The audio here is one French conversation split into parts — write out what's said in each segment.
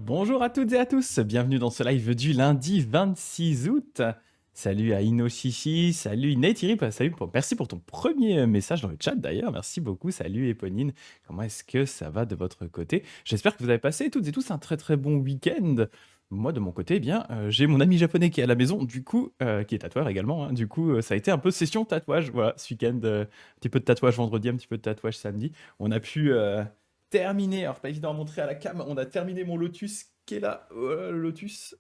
Bonjour à toutes et à tous, bienvenue dans ce live du lundi 26 août. Salut à Inoshishi, salut Neytirip, merci pour ton premier message dans le chat d'ailleurs, merci beaucoup, salut Eponine, comment est-ce que ça va de votre côté? J'espère que vous avez passé toutes et tous un très très bon week-end. Moi de mon côté, eh bien, j'ai mon ami japonais qui est à la maison, du coup, qui est tatoueur également, hein, du coup, ça a été un peu session tatouage, voilà, ce week-end, un petit peu de tatouage vendredi, un petit peu de tatouage samedi. On a pu terminé, alors pas évident à montrer à la cam, on a terminé mon lotus qui est là, le lotus,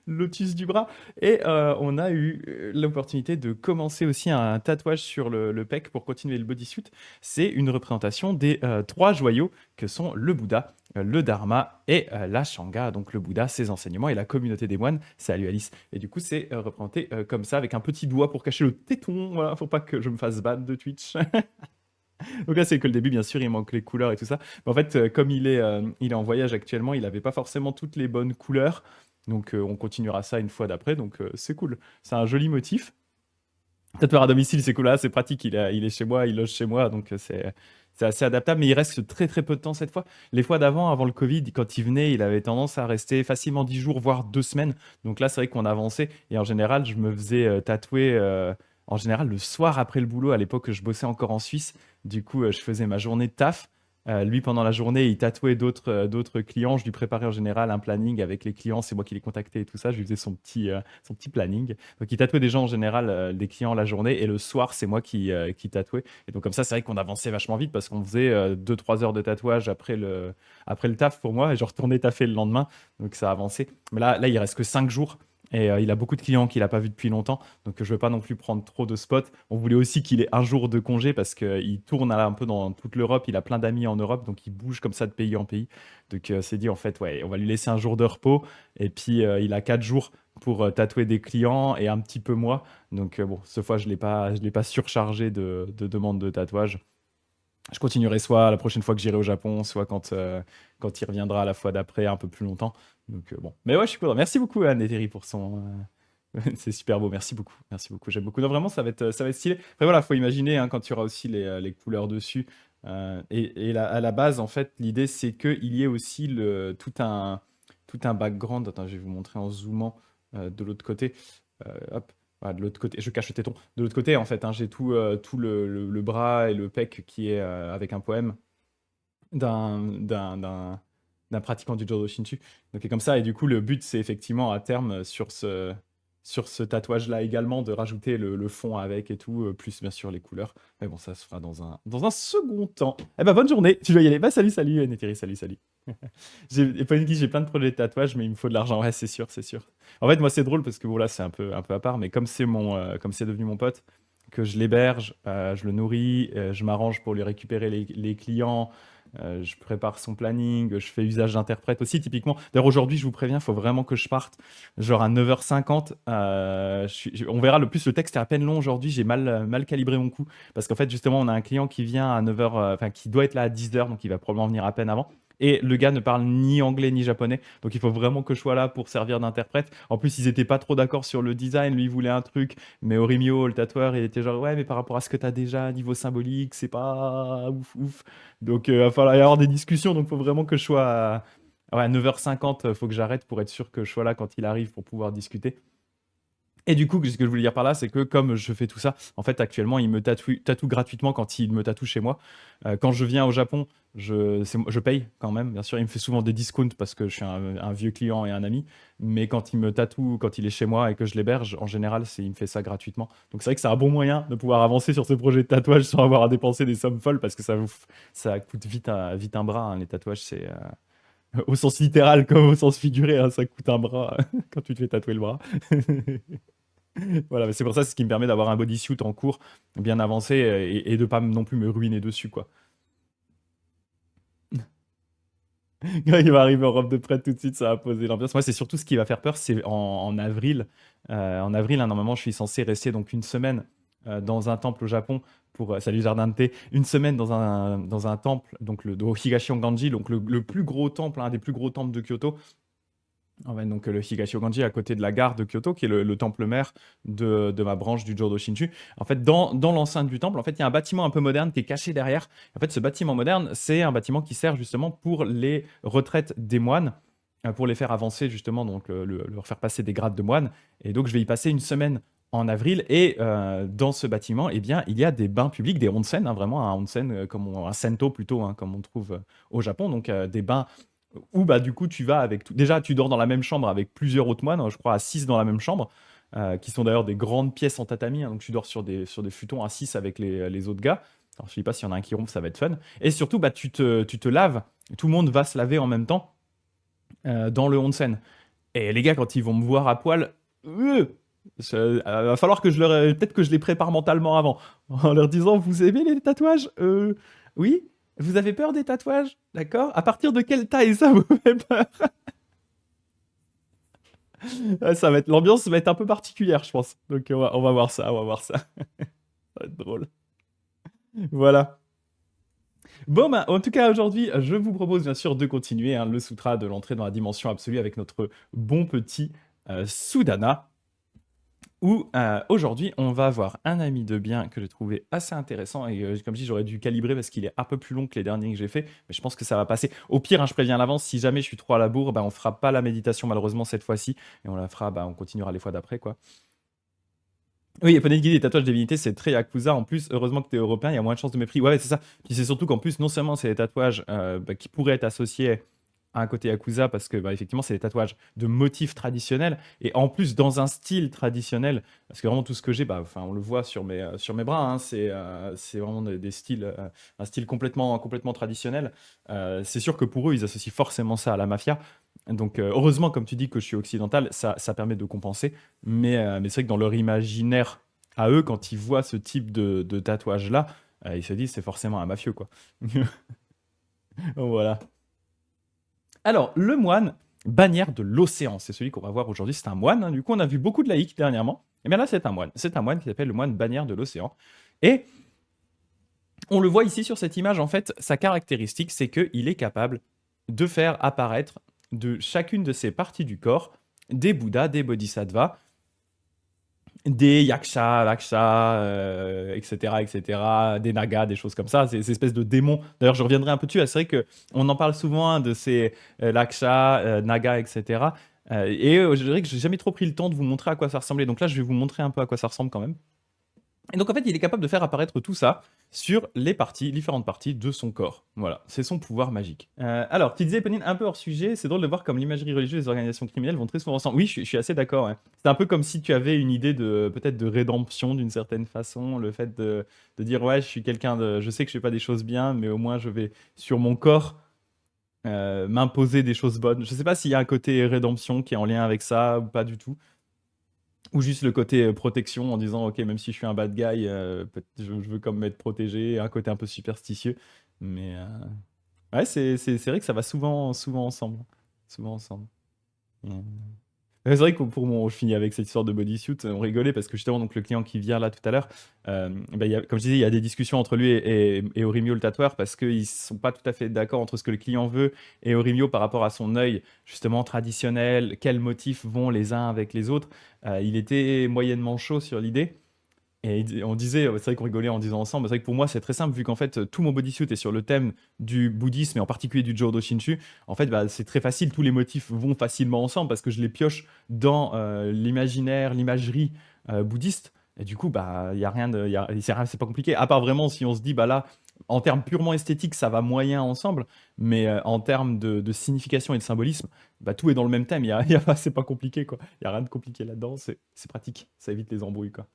le lotus du bras, et on a eu l'opportunité de commencer aussi un tatouage sur le pec pour continuer le bodysuit. C'est une représentation des trois joyaux que sont le Bouddha, le Dharma et la Shanga. Donc le Bouddha, ses enseignements et la communauté des moines. Salut Alice. Et du coup, c'est représenté comme ça avec un petit doigt pour cacher le téton. Voilà, faut pas que je me fasse ban de Twitch. Donc là, c'est que le début, bien sûr, il manque les couleurs et tout ça. Mais en fait, comme il est en voyage actuellement, il n'avait pas forcément toutes les bonnes couleurs. Donc on continuera ça une fois d'après. Donc c'est cool. C'est un joli motif. Tatoueur à domicile, c'est cool. Là, c'est pratique. Il est chez moi, il loge chez moi. Donc c'est assez adaptable. Mais il reste très très peu de temps cette fois. Les fois d'avant, avant le Covid, quand il venait, il avait tendance à rester facilement 10 jours, voire 2 semaines. Donc là, c'est vrai qu'on avançait. Et en général, je me faisais tatouer. En général, le soir après le boulot, à l'époque, je bossais encore en Suisse. Du coup, je faisais ma journée de taf. Lui, pendant la journée, il tatouait d'autres clients. Je lui préparais en général un planning avec les clients. C'est moi qui les contactais et tout ça. Je lui faisais son petit planning. Donc, il tatouait des gens en général, des clients la journée. Et le soir, c'est moi qui tatouais. Et donc, comme ça, c'est vrai qu'on avançait vachement vite parce qu'on faisait 2-3 heures de tatouage après le taf pour moi. Et je retournais taffer le lendemain. Donc, ça avançait. Mais là, il reste que 5 jours. Et il a beaucoup de clients qu'il n'a pas vus depuis longtemps. Donc, je ne veux pas non plus prendre trop de spots. On voulait aussi qu'il ait un jour de congé parce qu'il tourne un peu dans toute l'Europe. Il a plein d'amis en Europe, donc il bouge comme ça de pays en pays. Donc c'est dit, en fait, ouais, on va lui laisser un jour de repos. Et puis il a 4 jours pour tatouer des clients et un petit peu moi. Donc bon, cette fois, je l'ai pas surchargé de demandes de tatouage. Je continuerai soit la prochaine fois que j'irai au Japon, soit quand il reviendra la fois d'après, un peu plus longtemps. Donc bon. Mais ouais, je suis content. Merci beaucoup, Anne Eteri, pour c'est super beau, merci beaucoup. Merci beaucoup. J'aime beaucoup. Non, vraiment, ça va être stylé. Après, voilà, faut imaginer hein, quand il y aura aussi les couleurs dessus. À la base, en fait, l'idée, c'est qu'il y ait aussi tout un background. Attends, je vais vous montrer en zoomant de l'autre côté. Hop. Voilà, de l'autre côté, je cache le téton. De l'autre côté, en fait, hein, j'ai tout le bras et le pec qui est avec un poème d'un d'un- d'un- d'un pratiquant du Jodo Shinshu. Donc, et comme ça, et du coup, le but, c'est effectivement à terme sur ce tatouage-là également de rajouter le fond avec et tout, plus bien sûr les couleurs. Mais bon, ça se fera dans un second temps. Eh ben, bonne journée, tu dois y aller. Bah, salut, salut, Neteri, salut, salut. J'ai pas dit, j'ai plein de projets de tatouage, mais il me faut de l'argent. Ouais, c'est sûr, c'est sûr. En fait, moi, c'est drôle parce que bon, là, c'est un peu à part, mais comme c'est devenu mon pote, que je l'héberge, je le nourris, je m'arrange pour lui récupérer les clients, je prépare son planning, je fais usage d'interprète aussi, typiquement. D'ailleurs, aujourd'hui, je vous préviens, il faut vraiment que je parte, genre à 9h50. On verra, le texte est à peine long aujourd'hui, j'ai mal calibré mon coup, parce qu'en fait, justement, on a un client qui vient à 9h, enfin, qui doit être là à 10h, donc il va probablement venir à peine avant. Et le gars ne parle ni anglais ni japonais, donc il faut vraiment que je sois là pour servir d'interprète. En plus, ils étaient pas trop d'accord sur le design. Lui, il voulait un truc, mais Orimio, le tatoueur, il était genre ouais, mais par rapport à ce que tu as déjà niveau symbolique, c'est pas ouf ouf. Donc il va falloir y avoir des discussions. Donc il faut vraiment que je sois ouais, à 9h50. Il faut que j'arrête pour être sûr que je sois là quand il arrive pour pouvoir discuter. Et du coup, ce que je voulais dire par là, c'est que comme je fais tout ça, en fait, actuellement, il me tatoue gratuitement quand il me tatoue chez moi. Quand je viens au Japon, je paye quand même, bien sûr. Il me fait souvent des discounts parce que je suis un vieux client et un ami. Mais quand il me tatoue, quand il est chez moi et que je l'héberge, en général, il me fait ça gratuitement. Donc c'est vrai que c'est un bon moyen de pouvoir avancer sur ce projet de tatouage sans avoir à dépenser des sommes folles parce que ça coûte vite un bras, hein. Les tatouages, c'est au sens littéral comme au sens figuré, hein, ça coûte un bras quand tu te fais tatouer le bras. Voilà, mais c'est pour ça, c'est ce qui me permet d'avoir un bodysuit en cours bien avancé et de pas non plus me ruiner dessus, quoi. Quand il va arriver en robe de prêtre tout de suite, ça va poser l'ambiance. Moi, c'est surtout ce qui va faire peur, c'est en avril. En avril, hein, normalement, je suis censé rester donc une semaine dans un temple au Japon pour salut jardin de thé, une semaine dans un temple, donc le Higashi-Onganji, donc le plus gros temple, un des plus gros temples de Kyoto. Ah ouais, donc le Higashi-Oganji à côté de la gare de Kyoto, qui est le temple mère de ma branche du Jodo Shinshu. En fait, dans l'enceinte du temple, en fait, il y a un bâtiment un peu moderne qui est caché derrière. En fait, ce bâtiment moderne, c'est un bâtiment qui sert justement pour les retraites des moines. pour les faire avancer justement, donc leur faire passer des grades de moine. Et donc je vais y passer une semaine en avril. Et dans ce bâtiment, eh bien, il y a des bains publics, des onsen, hein, vraiment un onsen, un sento plutôt, hein, comme on trouve au Japon. Donc des bains où bah, du coup tu vas avec tout. Déjà, tu dors dans la même chambre avec plusieurs autres moines, hein, je crois à 6 dans la même chambre, qui sont d'ailleurs des grandes pièces en tatami, hein, donc tu dors sur des futons à 6 avec les autres gars. Alors je ne sais pas s'il y en a un qui rompt, ça va être fun. Et surtout, bah, tu te laves, tout le monde va se laver en même temps dans le onsen. Et les gars, quand ils vont me voir à poil, va falloir que peut-être que je les prépare mentalement avant, en leur disant, vous aimez les tatouages? Oui? Vous avez peur des tatouages? D'accord? À partir de quelle taille ça vous fait peur? L'ambiance va être un peu particulière, je pense. Donc on va voir ça, on va voir ça. Ça va être drôle. Voilà. Bon, bah, en tout cas, aujourd'hui, je vous propose bien sûr de continuer hein, le sutra de l'entrée dans la dimension absolue avec notre bon petit Sudana, où aujourd'hui, on va avoir un ami de bien que j'ai trouvé assez intéressant. Et comme je dis, j'aurais dû calibrer parce qu'il est un peu plus long que les derniers que j'ai fait. Mais je pense que ça va passer. Au pire, hein, je préviens à l'avance, si jamais je suis trop à la bourre, bah, on fera pas la méditation malheureusement cette fois-ci. Et on la fera, bah, on continuera les fois d'après, quoi. Oui, et Poneglyph, les tatouages de divinité, c'est très Yakuza. En plus, heureusement que tu es européen, il y a moins de chances de mépris. Ouais, ouais, c'est ça. Puis c'est surtout qu'en plus, non seulement c'est des tatouages bah, qui pourraient être associés à un côté Yakuza, parce que bah, effectivement, c'est des tatouages de motifs traditionnels, et en plus dans un style traditionnel, parce que vraiment tout ce que j'ai, bah, enfin, on le voit sur mes bras, hein, c'est vraiment des styles, un style complètement traditionnel. C'est sûr que pour eux, ils associent forcément ça à la mafia. Donc, heureusement, comme tu dis que je suis occidental, ça permet de compenser. Mais c'est vrai que dans leur imaginaire à eux, quand ils voient ce type de tatouage-là, ils se disent c'est forcément un mafieux, quoi. Voilà. Alors, le moine, bannière de l'océan, c'est celui qu'on va voir aujourd'hui. C'est un moine, hein. Du coup, on a vu beaucoup de laïcs dernièrement. Et bien là, c'est un moine. C'est un moine qui s'appelle le moine bannière de l'océan. Et on le voit ici sur cette image, en fait, sa caractéristique, c'est qu'il est capable de faire apparaître de chacune de ses parties du corps des Bouddhas, des Bodhisattvas, des yaksha, laksha, etc., etc., des nagas, des choses comme ça, ces espèces de démons. D'ailleurs, je reviendrai un peu dessus. C'est vrai qu'on en parle souvent hein, de ces laksha, nagas, etc. Je dirais que j'ai jamais trop pris le temps de vous montrer à quoi ça ressemblait. Donc là, je vais vous montrer un peu à quoi ça ressemble quand même. Et donc en fait, il est capable de faire apparaître tout ça sur les différentes parties de son corps. Voilà, c'est son pouvoir magique. Alors, tu disais, Pauline, un peu hors sujet, c'est drôle de voir comme l'imagerie religieuse et les organisations criminelles vont très souvent ensemble. Oui, je suis assez d'accord. Ouais. C'est un peu comme si tu avais une idée de peut-être de rédemption d'une certaine façon, le fait de dire ouais, je suis quelqu'un de, je sais que je fais pas des choses bien, mais au moins je vais sur mon corps m'imposer des choses bonnes. Je sais pas s'il y a un côté rédemption qui est en lien avec ça ou pas du tout. Ou juste le côté protection en disant, ok, même si je suis un bad guy, je veux quand même être protégé, un côté un peu superstitieux. Mais ouais, c'est vrai que ça va souvent ensemble. Souvent ensemble. Et, c'est vrai que je finis avec cette histoire de bodysuit, on rigolait parce que justement, donc, le client qui vient là tout à l'heure, bah, comme je disais, il y a des discussions entre lui et Orimio le tatoueur parce qu'ils sont pas tout à fait d'accord entre ce que le client veut et Orimio par rapport à son œil justement traditionnel, quels motifs vont les uns avec les autres. Il était moyennement chaud sur l'idée. Et on disait, c'est vrai qu'on rigolait en disant ensemble, c'est vrai que pour moi c'est très simple vu qu'en fait tout mon bodysuit est sur le thème du bouddhisme et en particulier du Jodo Shinshu. En fait, bah, c'est très facile, tous les motifs vont facilement ensemble parce que je les pioche dans l'imaginaire, l'imagerie bouddhiste. Et du coup, bah, il y a rien de, c'est pas compliqué. À part vraiment si on se dit, bah là, en termes purement esthétiques, ça va moyen ensemble, mais en termes de signification et de symbolisme, bah, tout est dans le même thème. C'est pas compliqué quoi. Il y a rien de compliqué là-dedans. C'est pratique. Ça évite les embrouilles quoi.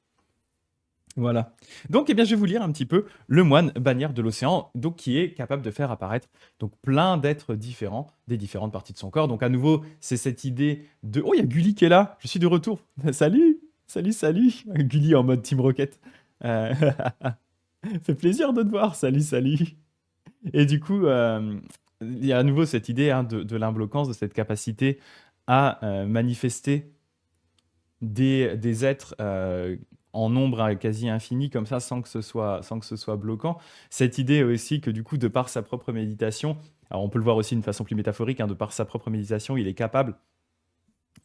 Voilà. Donc, eh bien, je vais vous lire un petit peu le moine bannière de l'océan, donc qui est capable de faire apparaître donc plein d'êtres différents des différentes parties de son corps. Donc, à nouveau, c'est cette idée de oh, il y a Gulli qui est là. Je suis de retour. Salut, salut. Gulli en mode Team Rocket. Euh, fait plaisir de te voir. Salut. Et du coup, il y a à nouveau cette idée hein, de l'imbloquance, de cette capacité à manifester des êtres en nombre quasi infini comme ça sans que ce soit bloquant. Cette idée aussi que du coup de par sa propre méditation, alors on peut le voir aussi d'une façon plus métaphorique, hein, de par sa propre méditation, il est capable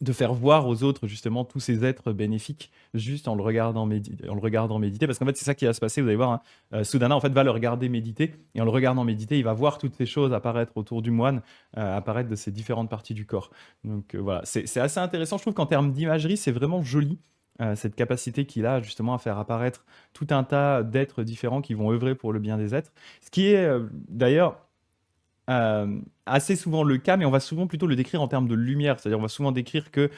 de faire voir aux autres justement tous ces êtres bénéfiques juste en le regardant, en le regardant méditer. Parce qu'en fait, c'est ça qui va se passer, vous allez voir, hein. Sudana en fait va le regarder méditer, et en le regardant méditer, il va voir toutes ces choses apparaître autour du moine, apparaître de ces différentes parties du corps. Donc voilà, c'est assez intéressant. Je trouve qu'en termes d'imagerie, c'est vraiment joli. Cette capacité qu'il a justement à faire apparaître tout un tas d'êtres différents qui vont œuvrer pour le bien des êtres. Ce qui est d'ailleurs assez souvent le cas, mais on va souvent plutôt le décrire en termes de lumière. C'est-à-dire, on va souvent décrire que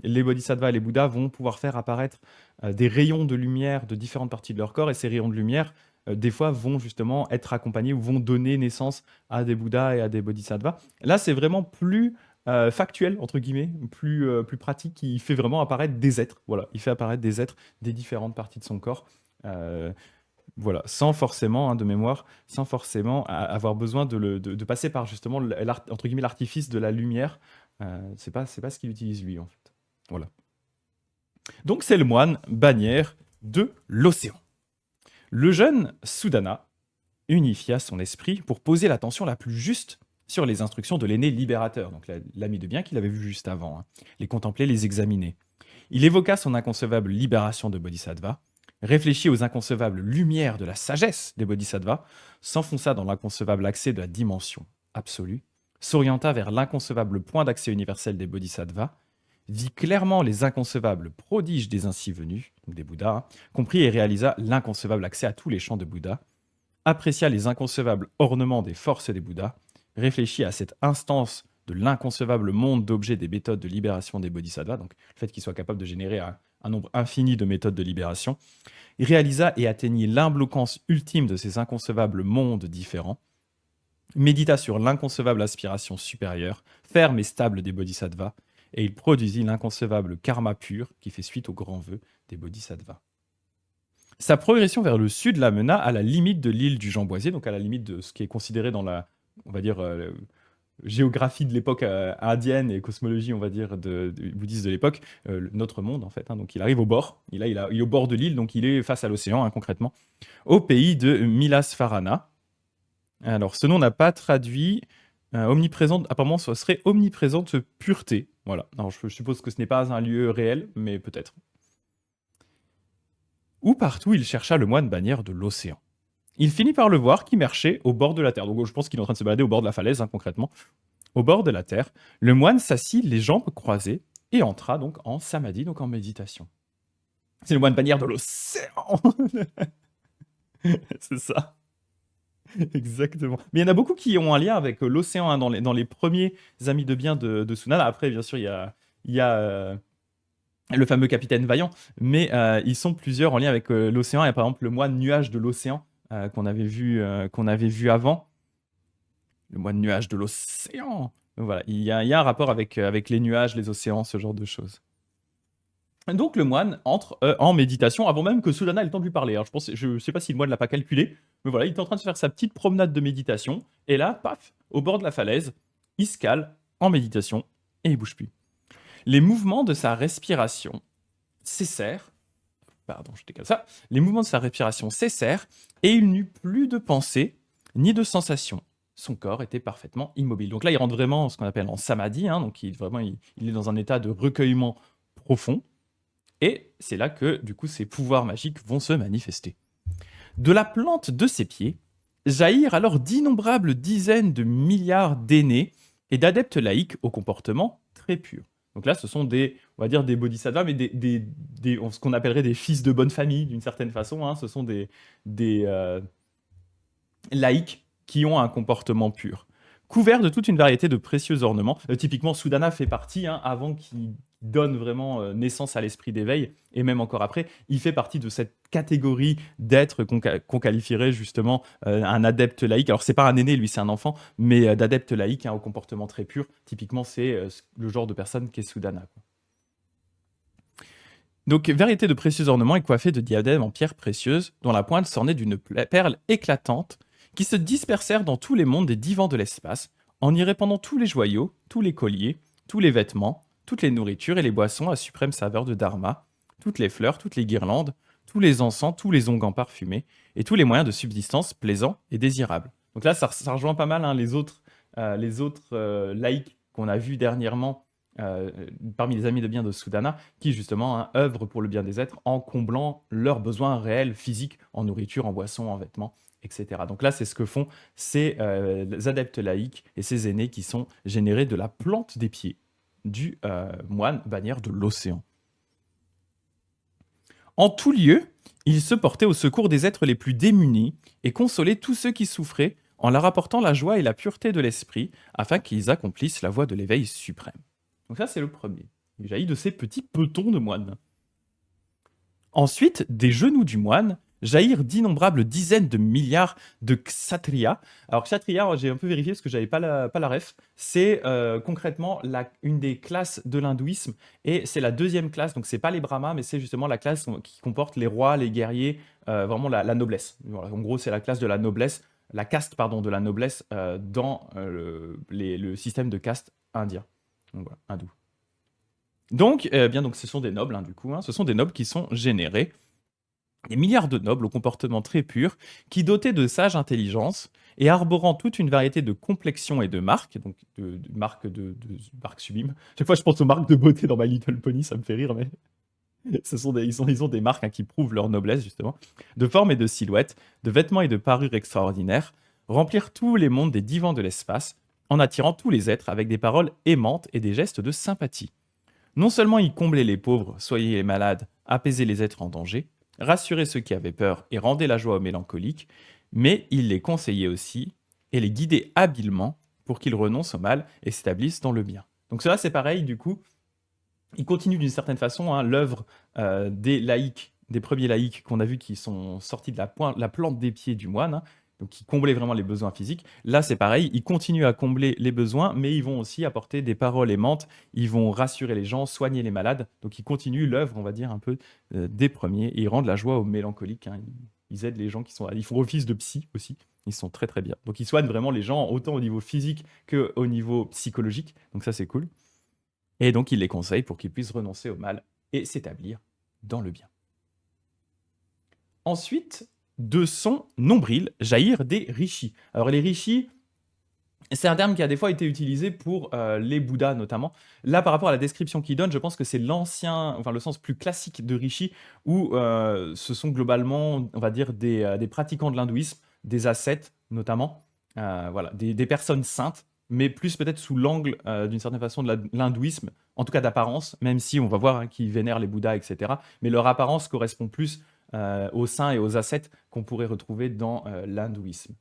les bodhisattvas et les bouddhas vont pouvoir faire apparaître des rayons de lumière de différentes parties de leur corps, et ces rayons de lumière, des fois, vont justement être accompagnés ou vont donner naissance à des bouddhas et à des bodhisattvas. Là, c'est vraiment plus factuel, entre guillemets, plus pratique. Il fait vraiment apparaître des êtres. Voilà, il fait apparaître des êtres des différentes parties de son corps. Euh, voilà, sans forcément, hein, de mémoire, sans forcément avoir besoin de passer par justement entre guillemets l'artifice de la lumière. C'est pas ce qu'il utilise lui en fait. Voilà. Donc c'est le moine bannière de l'océan. Le jeune Sudana unifia son esprit pour poser l'attention la plus juste sur les instructions de l'aîné libérateur, donc l'ami de bien qu'il avait vu juste avant, hein, les contempler, les examiner. Il évoqua son inconcevable libération de Bodhisattva, réfléchit aux inconcevables lumières de la sagesse des Bodhisattvas, s'enfonça dans l'inconcevable accès de la dimension absolue, s'orienta vers l'inconcevable point d'accès universel des Bodhisattvas, vit clairement les inconcevables prodiges des ainsi venus, donc des Bouddhas, hein, comprit et réalisa l'inconcevable accès à tous les champs de Bouddha, apprécia les inconcevables ornements des forces des Bouddhas, réfléchit à cette instance de l'inconcevable monde d'objets des méthodes de libération des Bodhisattvas, donc le fait qu'il soit capable de générer un nombre infini de méthodes de libération, il réalisa et atteignit l'imbloquance ultime de ces inconcevables mondes différents, médita sur l'inconcevable aspiration supérieure, ferme et stable des Bodhisattvas, et il produisit l'inconcevable karma pur qui fait suite aux grands vœux des Bodhisattvas. Sa progression vers le sud l'amena à la limite de l'île du Jamboisier, donc à la limite de ce qui est considéré dans la, on va dire, géographie de l'époque indienne et cosmologie, on va dire, bouddhiste de l'époque, notre monde en fait, hein. Donc il arrive au bord, il est au bord de l'île, donc il est face à l'océan, hein, concrètement, au pays de Milasvarana. Alors ce nom n'a pas traduit omniprésente, apparemment ce serait omniprésente pureté. Voilà, alors je suppose que ce n'est pas un lieu réel, mais peut-être. Où partout il chercha le moine bannière de l'océan. Il finit par le voir qui marchait au bord de la terre. Donc je pense qu'il est en train de se balader au bord de la falaise, hein, concrètement. Au bord de la terre, le moine s'assit les jambes croisées et entra donc en samadhi, donc en méditation. C'est le moine bannière de l'océan. C'est ça. Exactement. Mais il y en a beaucoup qui ont un lien avec l'océan, hein, dans les premiers amis de bien de Sunada. Après, bien sûr, il y a le fameux capitaine Vaillant, mais ils sont plusieurs en lien avec l'océan. Il y a par exemple le moine nuage de l'océan qu'on avait vu avant. Le moine nuage de l'océan. Donc voilà, il y a un rapport avec les nuages, les océans, ce genre de choses. Donc le moine entre en méditation avant même que Sudana ait le temps de lui parler. Alors je ne sais pas si le moine ne l'a pas calculé, mais voilà, il est en train de faire sa petite promenade de méditation, et là, paf, au bord de la falaise, il se cale en méditation, et il bouge plus. Les mouvements de sa respiration cessèrent. Pardon, je décale ça. Les mouvements de sa respiration cessèrent, et il n'eut plus de pensée ni de sensation. Son corps était parfaitement immobile. Donc là, il rentre vraiment ce qu'on appelle en samadhi, hein, donc il est dans un état de recueillement profond. Et c'est là que, du coup, ses pouvoirs magiques vont se manifester. De la plante de ses pieds jaillirent alors d'innombrables dizaines de milliards d'aînés et d'adeptes laïcs au comportement très pur. Donc là, ce sont on va dire des bodhisattvas, mais ce qu'on appellerait des fils de bonne famille, d'une certaine façon, hein. Ce sont des laïcs qui ont un comportement pur, couverts de toute une variété de précieux ornements. Typiquement, Sudana fait partie, hein, avant qu'il donne vraiment naissance à l'esprit d'éveil, et même encore après, il fait partie de cette catégorie d'êtres qu'on qualifierait justement un adepte laïque. Alors c'est pas un aîné, lui c'est un enfant, mais d'adepte laïque, hein, au comportement très pur. Typiquement, c'est le genre de personne qu'est Sudana, quoi. Donc, variété de précieux ornements et coiffés de diadèmes en pierres précieuses, dont la pointe s'ornait d'une perle éclatante, qui se dispersèrent dans tous les mondes des divans de l'espace, en y répandant tous les joyaux, tous les colliers, tous les vêtements, toutes les nourritures et les boissons à suprême saveur de dharma, toutes les fleurs, toutes les guirlandes, tous les encens, tous les onguents parfumés, et tous les moyens de subsistance plaisants et désirables. Donc là, ça rejoint pas mal, hein, les autres laïcs qu'on a vus dernièrement euh, parmi les amis de bien de Sudana, qui justement hein, œuvrent pour le bien des êtres en comblant leurs besoins réels, physiques, en nourriture, en boisson, en vêtements, etc. Donc là, c'est ce que font ces adeptes laïcs et ces aînés qui sont générés de la plante des pieds du moine bannière de l'océan. En tout lieu, il se portait au secours des êtres les plus démunis et consolait tous ceux qui souffraient en leur apportant la joie et la pureté de l'esprit afin qu'ils accomplissent la voie de l'éveil suprême. Donc ça, c'est le premier. Il jaillit de ces petits petons de moines. Ensuite, des genoux du moine jaillirent d'innombrables dizaines de milliards de kshatriyas. Alors kshatriya, j'ai un peu vérifié parce que j'avais pas la ref. C'est concrètement une des classes de l'hindouisme et c'est la deuxième classe. Donc c'est pas les brahmas, mais c'est justement la classe qui comporte les rois, les guerriers, vraiment la noblesse. Voilà, en gros, c'est la classe de la noblesse, la caste pardon de la noblesse dans le système de caste indien. Donc voilà, hindou. Donc, donc ce sont des nobles, hein, du coup, hein, ce sont des nobles qui sont générés, des milliards de nobles au comportement très pur, qui dotés de sage intelligence et arborant toute une variété de complexions et de marques, donc de marques sublimes. Chaque fois, je pense aux marques de beauté dans My Little Pony, ça me fait rire, mais ils ont des marques hein, qui prouvent leur noblesse, justement, de formes et de silhouettes, de vêtements et de parures extraordinaires, remplir tous les mondes des divans de l'espace, en attirant tous les êtres avec des paroles aimantes et des gestes de sympathie. Non seulement il comblait les pauvres, soignait les malades, apaisait les êtres en danger, rassurait ceux qui avaient peur et rendait la joie aux mélancoliques, mais il les conseillait aussi et les guidait habilement pour qu'ils renoncent au mal et s'établissent dans le bien. Donc cela c'est pareil, du coup, il continue d'une certaine façon hein, l'œuvre des laïcs, des premiers laïcs qu'on a vus qui sont sortis de la plante des pieds du moine, hein, donc qui comblaient vraiment les besoins physiques. Là, c'est pareil, ils continuent à combler les besoins, mais ils vont aussi apporter des paroles aimantes, ils vont rassurer les gens, soigner les malades. Donc ils continuent l'œuvre, on va dire, un peu des premiers, et ils rendent la joie aux mélancoliques. Hein. Ils aident les gens qui sont... Ils font office de psy aussi, ils sont très très bien. Donc ils soignent vraiment les gens autant au niveau physique qu'au niveau psychologique, donc ça c'est cool. Et donc il les conseille pour qu'ils puissent renoncer au mal et s'établir dans le bien. Ensuite, de son nombril jaillirent des rishis. Alors les rishis, c'est un terme qui a des fois été utilisé pour les Bouddhas notamment. Là, par rapport à la description qu'il donne, je pense que c'est le sens plus classique de rishi, où ce sont globalement, on va dire, des pratiquants de l'hindouisme, des ascètes notamment, voilà, des personnes saintes, mais plus peut-être sous l'angle d'une certaine façon de l'hindouisme, en tout cas d'apparence, même si on va voir hein, qu'ils vénèrent les Bouddhas, etc. Mais leur apparence correspond plus aux saints et aux ascètes qu'on pourrait retrouver dans l'hindouisme.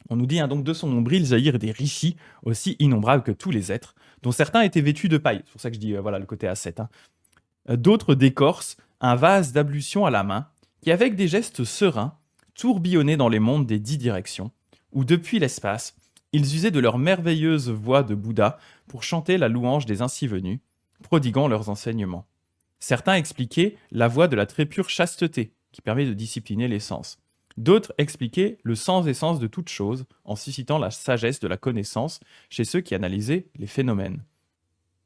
On nous dit hein, donc de son nombril jaillir des rishis aussi innombrables que tous les êtres, dont certains étaient vêtus de paille. C'est pour ça que je dis voilà le côté ascète. Hein. D'autres d'écorce un vase d'ablution à la main, qui avec des gestes sereins tourbillonnait dans les mondes des 10 directions, où depuis l'espace, ils usaient de leur merveilleuse voix de Bouddha pour chanter la louange des ainsi venus, prodiguant leurs enseignements. Certains expliquaient la voie de la très pure chasteté, qui permet de discipliner les sens. D'autres expliquaient le sens et sens de toute chose en suscitant la sagesse de la connaissance chez ceux qui analysaient les phénomènes.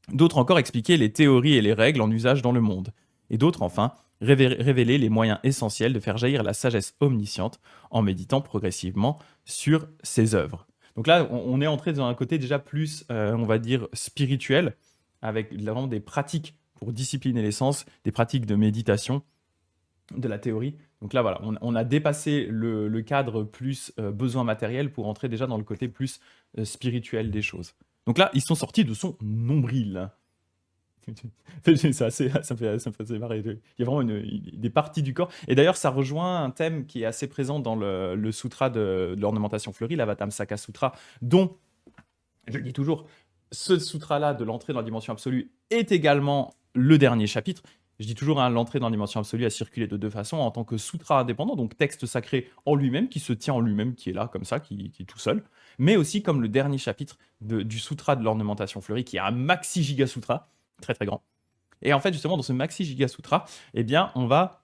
D'autres encore expliquaient les théories et les règles en usage dans le monde. Et d'autres enfin révélaient les moyens essentiels de faire jaillir la sagesse omnisciente en méditant progressivement sur ses œuvres. Donc là, on est entré dans un côté déjà plus, on va dire, spirituel, avec vraiment des pratiques pour discipliner les sens, des pratiques de méditation, de la théorie. Donc là, voilà, on a dépassé le cadre plus besoin matériel pour entrer déjà dans le côté plus spirituel des choses. Donc là, ils sont sortis de son nombril. C'est assez, ça me fait assez marrer. Il y a vraiment des parties du corps. Et d'ailleurs, ça rejoint un thème qui est assez présent dans le sutra de l'ornementation fleurie, l'Avatamsaka Sutra, dont, je le dis toujours, ce sutra-là de l'entrée dans la dimension absolue est également le dernier chapitre. Je dis toujours, hein, l'entrée dans la dimension absolue a circulé de deux façons, en tant que sutra indépendant, donc texte sacré en lui-même, qui se tient en lui-même, qui est là, comme ça, qui est tout seul, mais aussi comme le dernier chapitre du sutra de l'ornementation fleurie, qui est un maxi giga sutra, très très grand. Et en fait, justement, dans ce maxi giga sutra, eh bien, on va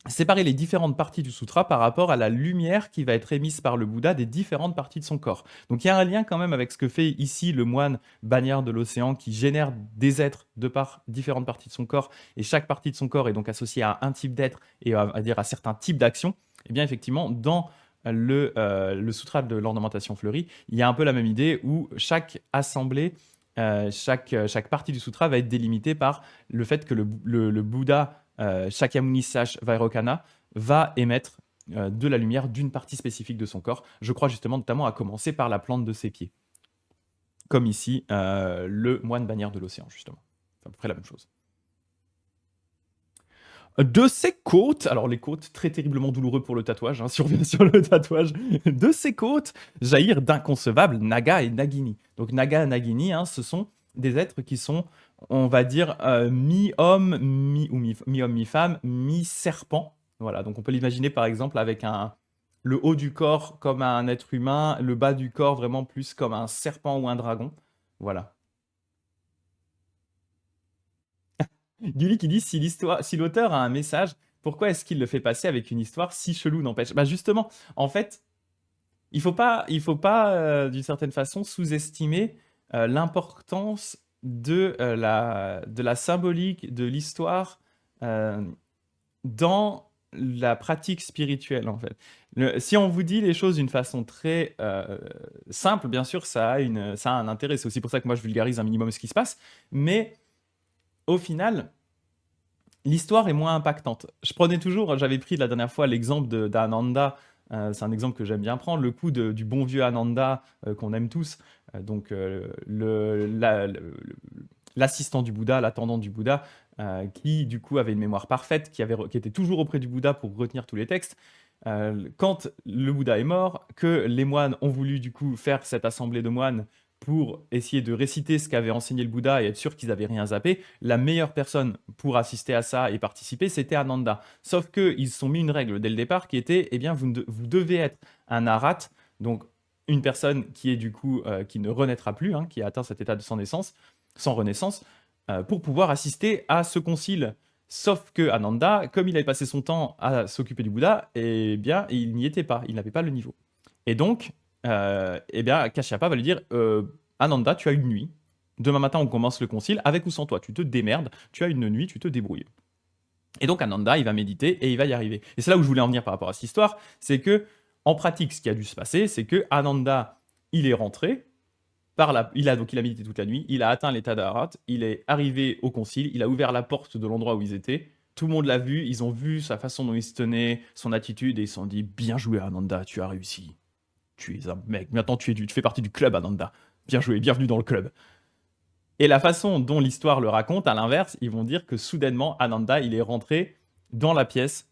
séparer les différentes parties du sutra par rapport à la lumière qui va être émise par le Bouddha des différentes parties de son corps. Donc il y a un lien quand même avec ce que fait ici le moine bannière de l'océan qui génère des êtres de par différentes parties de son corps, et chaque partie de son corps est donc associée à un type d'être et à certains types d'actions. Et bien effectivement, dans le sutra de l'ornementation fleurie, il y a un peu la même idée où chaque assemblée chaque partie du sutra va être délimitée par le fait que le Bouddha Shakyamuni/Vairocana va émettre de la lumière d'une partie spécifique de son corps. Je crois justement notamment à commencer par la plante de ses pieds. Comme ici, le moine bannière de l'océan, justement. C'est à peu près la même chose. De ses côtes, alors les côtes, très terriblement douloureux pour le tatouage, si on revient sur le tatouage, de ses côtes jaillirent d'inconcevables Naga et Nagini. Donc Naga et Nagini, ce sont des êtres qui sont, on va dire, mi-homme, mi-homme, mi-femme, mi-serpent. Voilà, donc on peut l'imaginer par exemple avec le haut du corps comme un être humain, le bas du corps vraiment plus comme un serpent ou un dragon. Voilà. Gulli qui dit si l'auteur a un message, pourquoi est-ce qu'il le fait passer avec une histoire si chelou n'empêche? Bah justement, en fait, il faut pas d'une certaine façon sous-estimer l'importance de la symbolique de l'histoire euh, dans la pratique spirituelle en fait. Si on vous dit les choses d'une façon très simple, bien sûr, ça a un intérêt. C'est aussi pour ça que moi je vulgarise un minimum ce qui se passe, mais au final l'histoire est moins impactante. J'avais pris la dernière fois l'exemple d'Ananda, c'est un exemple que j'aime bien prendre, le coup du bon vieux Ananda qu'on aime tous, donc l'assistant du Bouddha, l'attendant du Bouddha, qui du coup avait une mémoire parfaite, qui était toujours auprès du Bouddha pour retenir tous les textes. Quand le Bouddha est mort, que les moines ont voulu du coup faire cette assemblée de moines pour essayer de réciter ce qu'avait enseigné le Bouddha et être sûr qu'ils n'avaient rien zappé, la meilleure personne pour assister à ça et participer, c'était Ananda. Sauf qu'ils se sont mis une règle dès le départ qui était, eh bien, vous devez être un arat, donc une personne qui est du coup qui ne renaîtra plus, qui a atteint cet état de sans renaissance, pour pouvoir assister à ce concile. Sauf que Ananda, comme il avait passé son temps à s'occuper du Bouddha, eh bien, il n'y était pas, il n'avait pas le niveau. Et donc, eh bien, Kashyapa va lui dire Ananda, tu as une nuit. Demain matin, on commence le concile, avec ou sans toi. Tu te démerdes, tu as une nuit, tu te débrouilles. Et donc, Ananda, il va méditer et il va y arriver. Et c'est là où je voulais en venir par rapport à cette histoire, c'est que, en pratique, ce qui a dû se passer, c'est que Ananda, il est rentré, il a médité toute la nuit, il a atteint l'état d'Arat, il est arrivé au concile, il a ouvert la porte de l'endroit où ils étaient, tout le monde l'a vu, ils ont vu sa façon dont il se tenait, son attitude, et ils se sont dit bien joué Ananda, tu as réussi. Tu es un mec, maintenant tu fais partie du club Ananda. Bien joué, bienvenue dans le club. Et la façon dont l'histoire le raconte, à l'inverse, ils vont dire que soudainement Ananda, il est rentré dans la pièce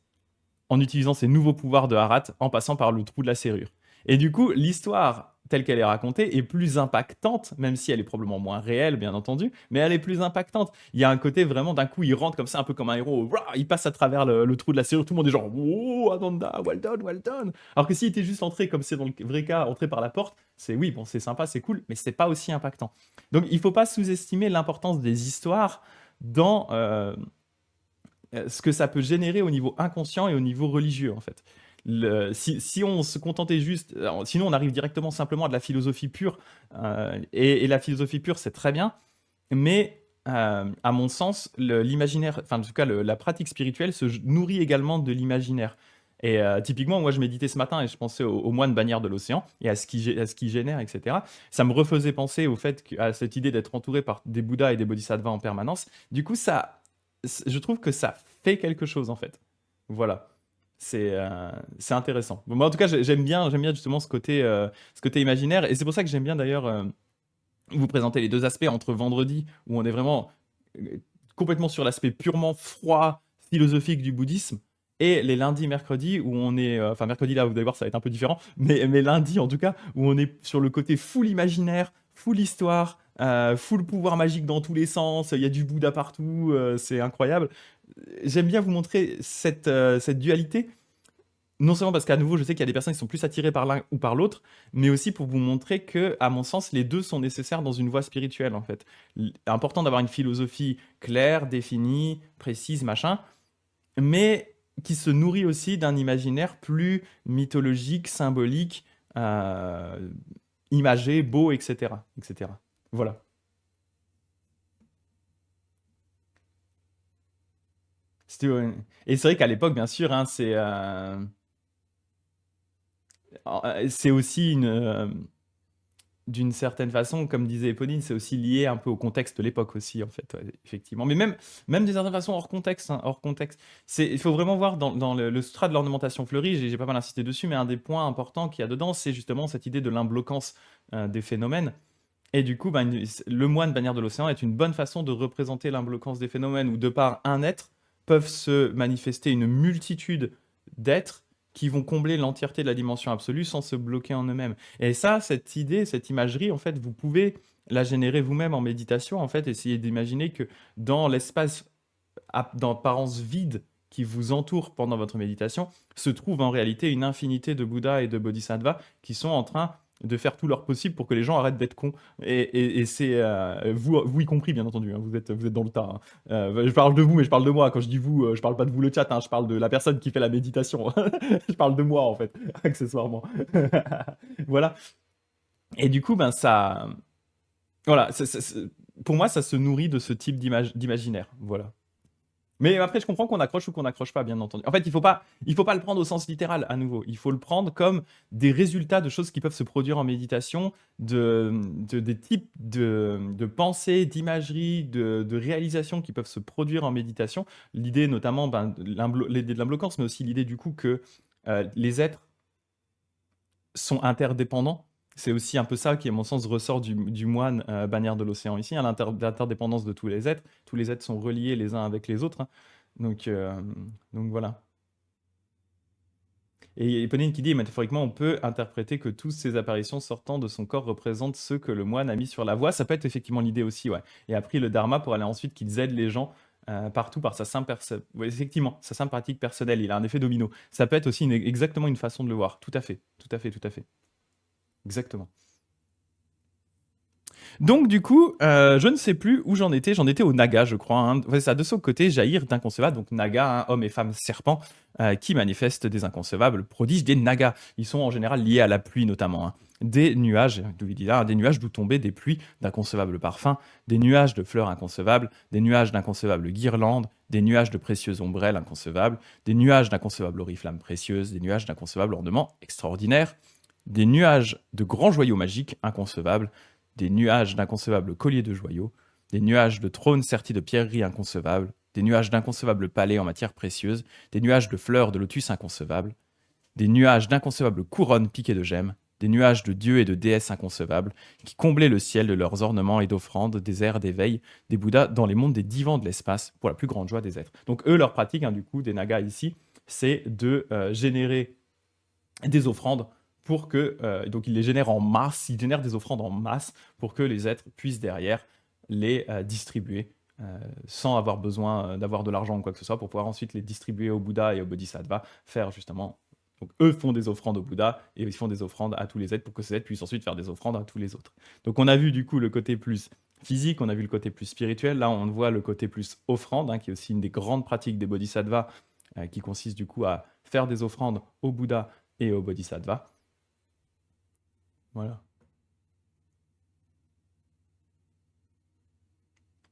en utilisant ses nouveaux pouvoirs de Harat en passant par le trou de la serrure. Et du coup, l'histoire telle qu'elle est racontée est plus impactante, même si elle est probablement moins réelle, bien entendu, mais elle est plus impactante. Il y a un côté vraiment, d'un coup, il rentre comme ça, un peu comme un héros, il passe à travers le trou de la serrure, tout le monde est genre, wow, Ananda, well done, well done. Alors que s'il était juste entré, comme c'est dans le vrai cas, entré par la porte, c'est oui, bon, c'est sympa, c'est cool, mais c'est pas aussi impactant. Donc il faut pas sous-estimer l'importance des histoires dans ce que ça peut générer au niveau inconscient et au niveau religieux, en fait. Si on se contentait juste, sinon on arrive directement simplement à de la philosophie pure, et la philosophie pure c'est très bien, mais à mon sens, l'imaginaire, enfin en tout cas la pratique spirituelle nourrit également de l'imaginaire. Et typiquement, moi je méditais ce matin et je pensais au moine bannière de l'océan et à ce qui génère, etc. Ça me refaisait penser au fait à cette idée d'être entouré par des Bouddhas et des Bodhisattvas en permanence. Du coup, je trouve que ça fait quelque chose en fait. Voilà. C'est intéressant. Bon, moi, en tout cas, j'aime bien justement ce côté imaginaire. Et c'est pour ça que j'aime bien d'ailleurs vous présenter les deux aspects entre vendredi, où on est vraiment euh, complètement sur l'aspect purement froid, philosophique du bouddhisme, et les lundis, mercredis, où on est, enfin mercredi là, vous allez voir, ça va être un peu différent, mais lundi en tout cas, où on est sur le côté full imaginaire, full histoire, full pouvoir magique dans tous les sens, il y a du Bouddha partout, c'est incroyable. J'aime bien vous montrer cette dualité, non seulement parce qu'à nouveau, je sais qu'il y a des personnes qui sont plus attirées par l'un ou par l'autre, mais aussi pour vous montrer que, à mon sens, les deux sont nécessaires dans une voie spirituelle, en fait. Important d'avoir une philosophie claire, définie, précise, machin, mais qui se nourrit aussi d'un imaginaire plus mythologique, symbolique, euh, imagé, beau, etc., etc. Voilà. Ouais. Et c'est vrai qu'à l'époque, bien sûr, c'est aussi d'une certaine façon, comme disait Éponine, c'est aussi lié un peu au contexte de l'époque aussi, en fait, ouais, effectivement. Mais même d'une certaine façon, hors contexte, hein, hors contexte. Il faut vraiment voir dans le sutra de l'ornementation fleurie, j'ai pas mal insisté dessus, mais un des points importants qu'il y a dedans, c'est justement cette idée de l'imbloquance des phénomènes. Et du coup, ben, le moine bannière de l'océan est une bonne façon de représenter l'imbloquance des phénomènes où, de par un être, peuvent se manifester une multitude d'êtres qui vont combler l'entièreté de la dimension absolue sans se bloquer en eux-mêmes. Et ça, cette idée, cette imagerie, en fait, vous pouvez la générer vous-même en méditation, en fait, essayer d'imaginer que dans l'espace d'apparence vide qui vous entoure pendant votre méditation, se trouve en réalité une infinité de Bouddhas et de Bodhisattvas qui sont en train de faire tout leur possible pour que les gens arrêtent d'être cons. Et c'est vous y compris, bien entendu, hein, vous êtes dans le tas, hein. Je parle de vous, mais je parle de moi. Quand je dis vous, je parle pas de vous le chat, hein, je parle de la personne qui fait la méditation. Je parle de moi, en fait, accessoirement. Voilà. Et du coup, ben ça... Voilà, pour moi, ça se nourrit de ce type d'imaginaire. Voilà. Mais après, je comprends qu'on accroche ou qu'on n'accroche pas, bien entendu. En fait, il faut pas le prendre au sens littéral, à nouveau. Il faut le prendre comme des résultats de choses qui peuvent se produire en méditation, des types de pensées, d'imageries, de réalisations qui peuvent se produire en méditation. L'idée, notamment, ben, l'idée de l'imbloquance, mais aussi l'idée, du coup, que les êtres sont interdépendants. C'est aussi un peu ça qui, à mon sens, ressort du moine bannière de l'océan ici, hein, l'interdépendance de tous les êtres. Tous les êtres sont reliés les uns avec les autres, hein. Donc, donc voilà. Et Éponine qui dit, métaphoriquement, on peut interpréter que toutes ces apparitions sortant de son corps représentent ceux que le moine a mis sur la voie. Ça peut être effectivement l'idée aussi, ouais. Et a pris le dharma pour aller ensuite qu'ils aident les gens partout par sa simple ouais, effectivement, sa simple pratique personnelle. Il a un effet domino. Ça peut être aussi exactement une façon de le voir. Tout à fait, tout à fait, tout à fait. Exactement. Donc du coup, je ne sais plus où j'en étais. J'en étais au Naga, je crois, hein. Ouais, ça, de son côté, jaillir d'inconcevables. Donc Naga, hein, hommes et femmes serpents, qui manifestent des inconcevables prodiges des Nagas. Ils sont en général liés à la pluie notamment, hein. Des nuages, d'où il dit là, des nuages d'où tombaient des pluies d'inconcevables parfums, des nuages de fleurs inconcevables, des nuages d'inconcevables guirlandes, des nuages de précieuses ombrelles inconcevables, des nuages d'inconcevables oriflammes précieuses, des nuages d'inconcevables ornements extraordinaires, des nuages de grands joyaux magiques inconcevables, des nuages d'inconcevables colliers de joyaux, des nuages de trônes sertis de pierreries inconcevables, des nuages d'inconcevables palais en matière précieuse, des nuages de fleurs de lotus inconcevables, des nuages d'inconcevables couronnes piquées de gemmes, des nuages de dieux et de déesses inconcevables, qui comblaient le ciel de leurs ornements et d'offrandes, des airs d'éveil, des Bouddhas dans les mondes des divans de l'espace, pour la plus grande joie des êtres. Donc eux, leur pratique, hein, du coup, des Nagas ici, c'est de générer des offrandes pour que, donc ils les génèrent en masse, ils génèrent des offrandes en masse pour que les êtres puissent derrière les distribuer sans avoir besoin d'avoir de l'argent ou quoi que ce soit pour pouvoir ensuite les distribuer au Bouddha et au Bodhisattva, faire justement. Donc eux font des offrandes au Bouddha et ils font des offrandes à tous les êtres pour que ces êtres puissent ensuite faire des offrandes à tous les autres. Donc on a vu du coup le côté plus physique, on a vu le côté plus spirituel, là on voit le côté plus offrande, hein, qui est aussi une des grandes pratiques des Bodhisattvas, qui consiste du coup à faire des offrandes au Bouddha et au Bodhisattva. Voilà.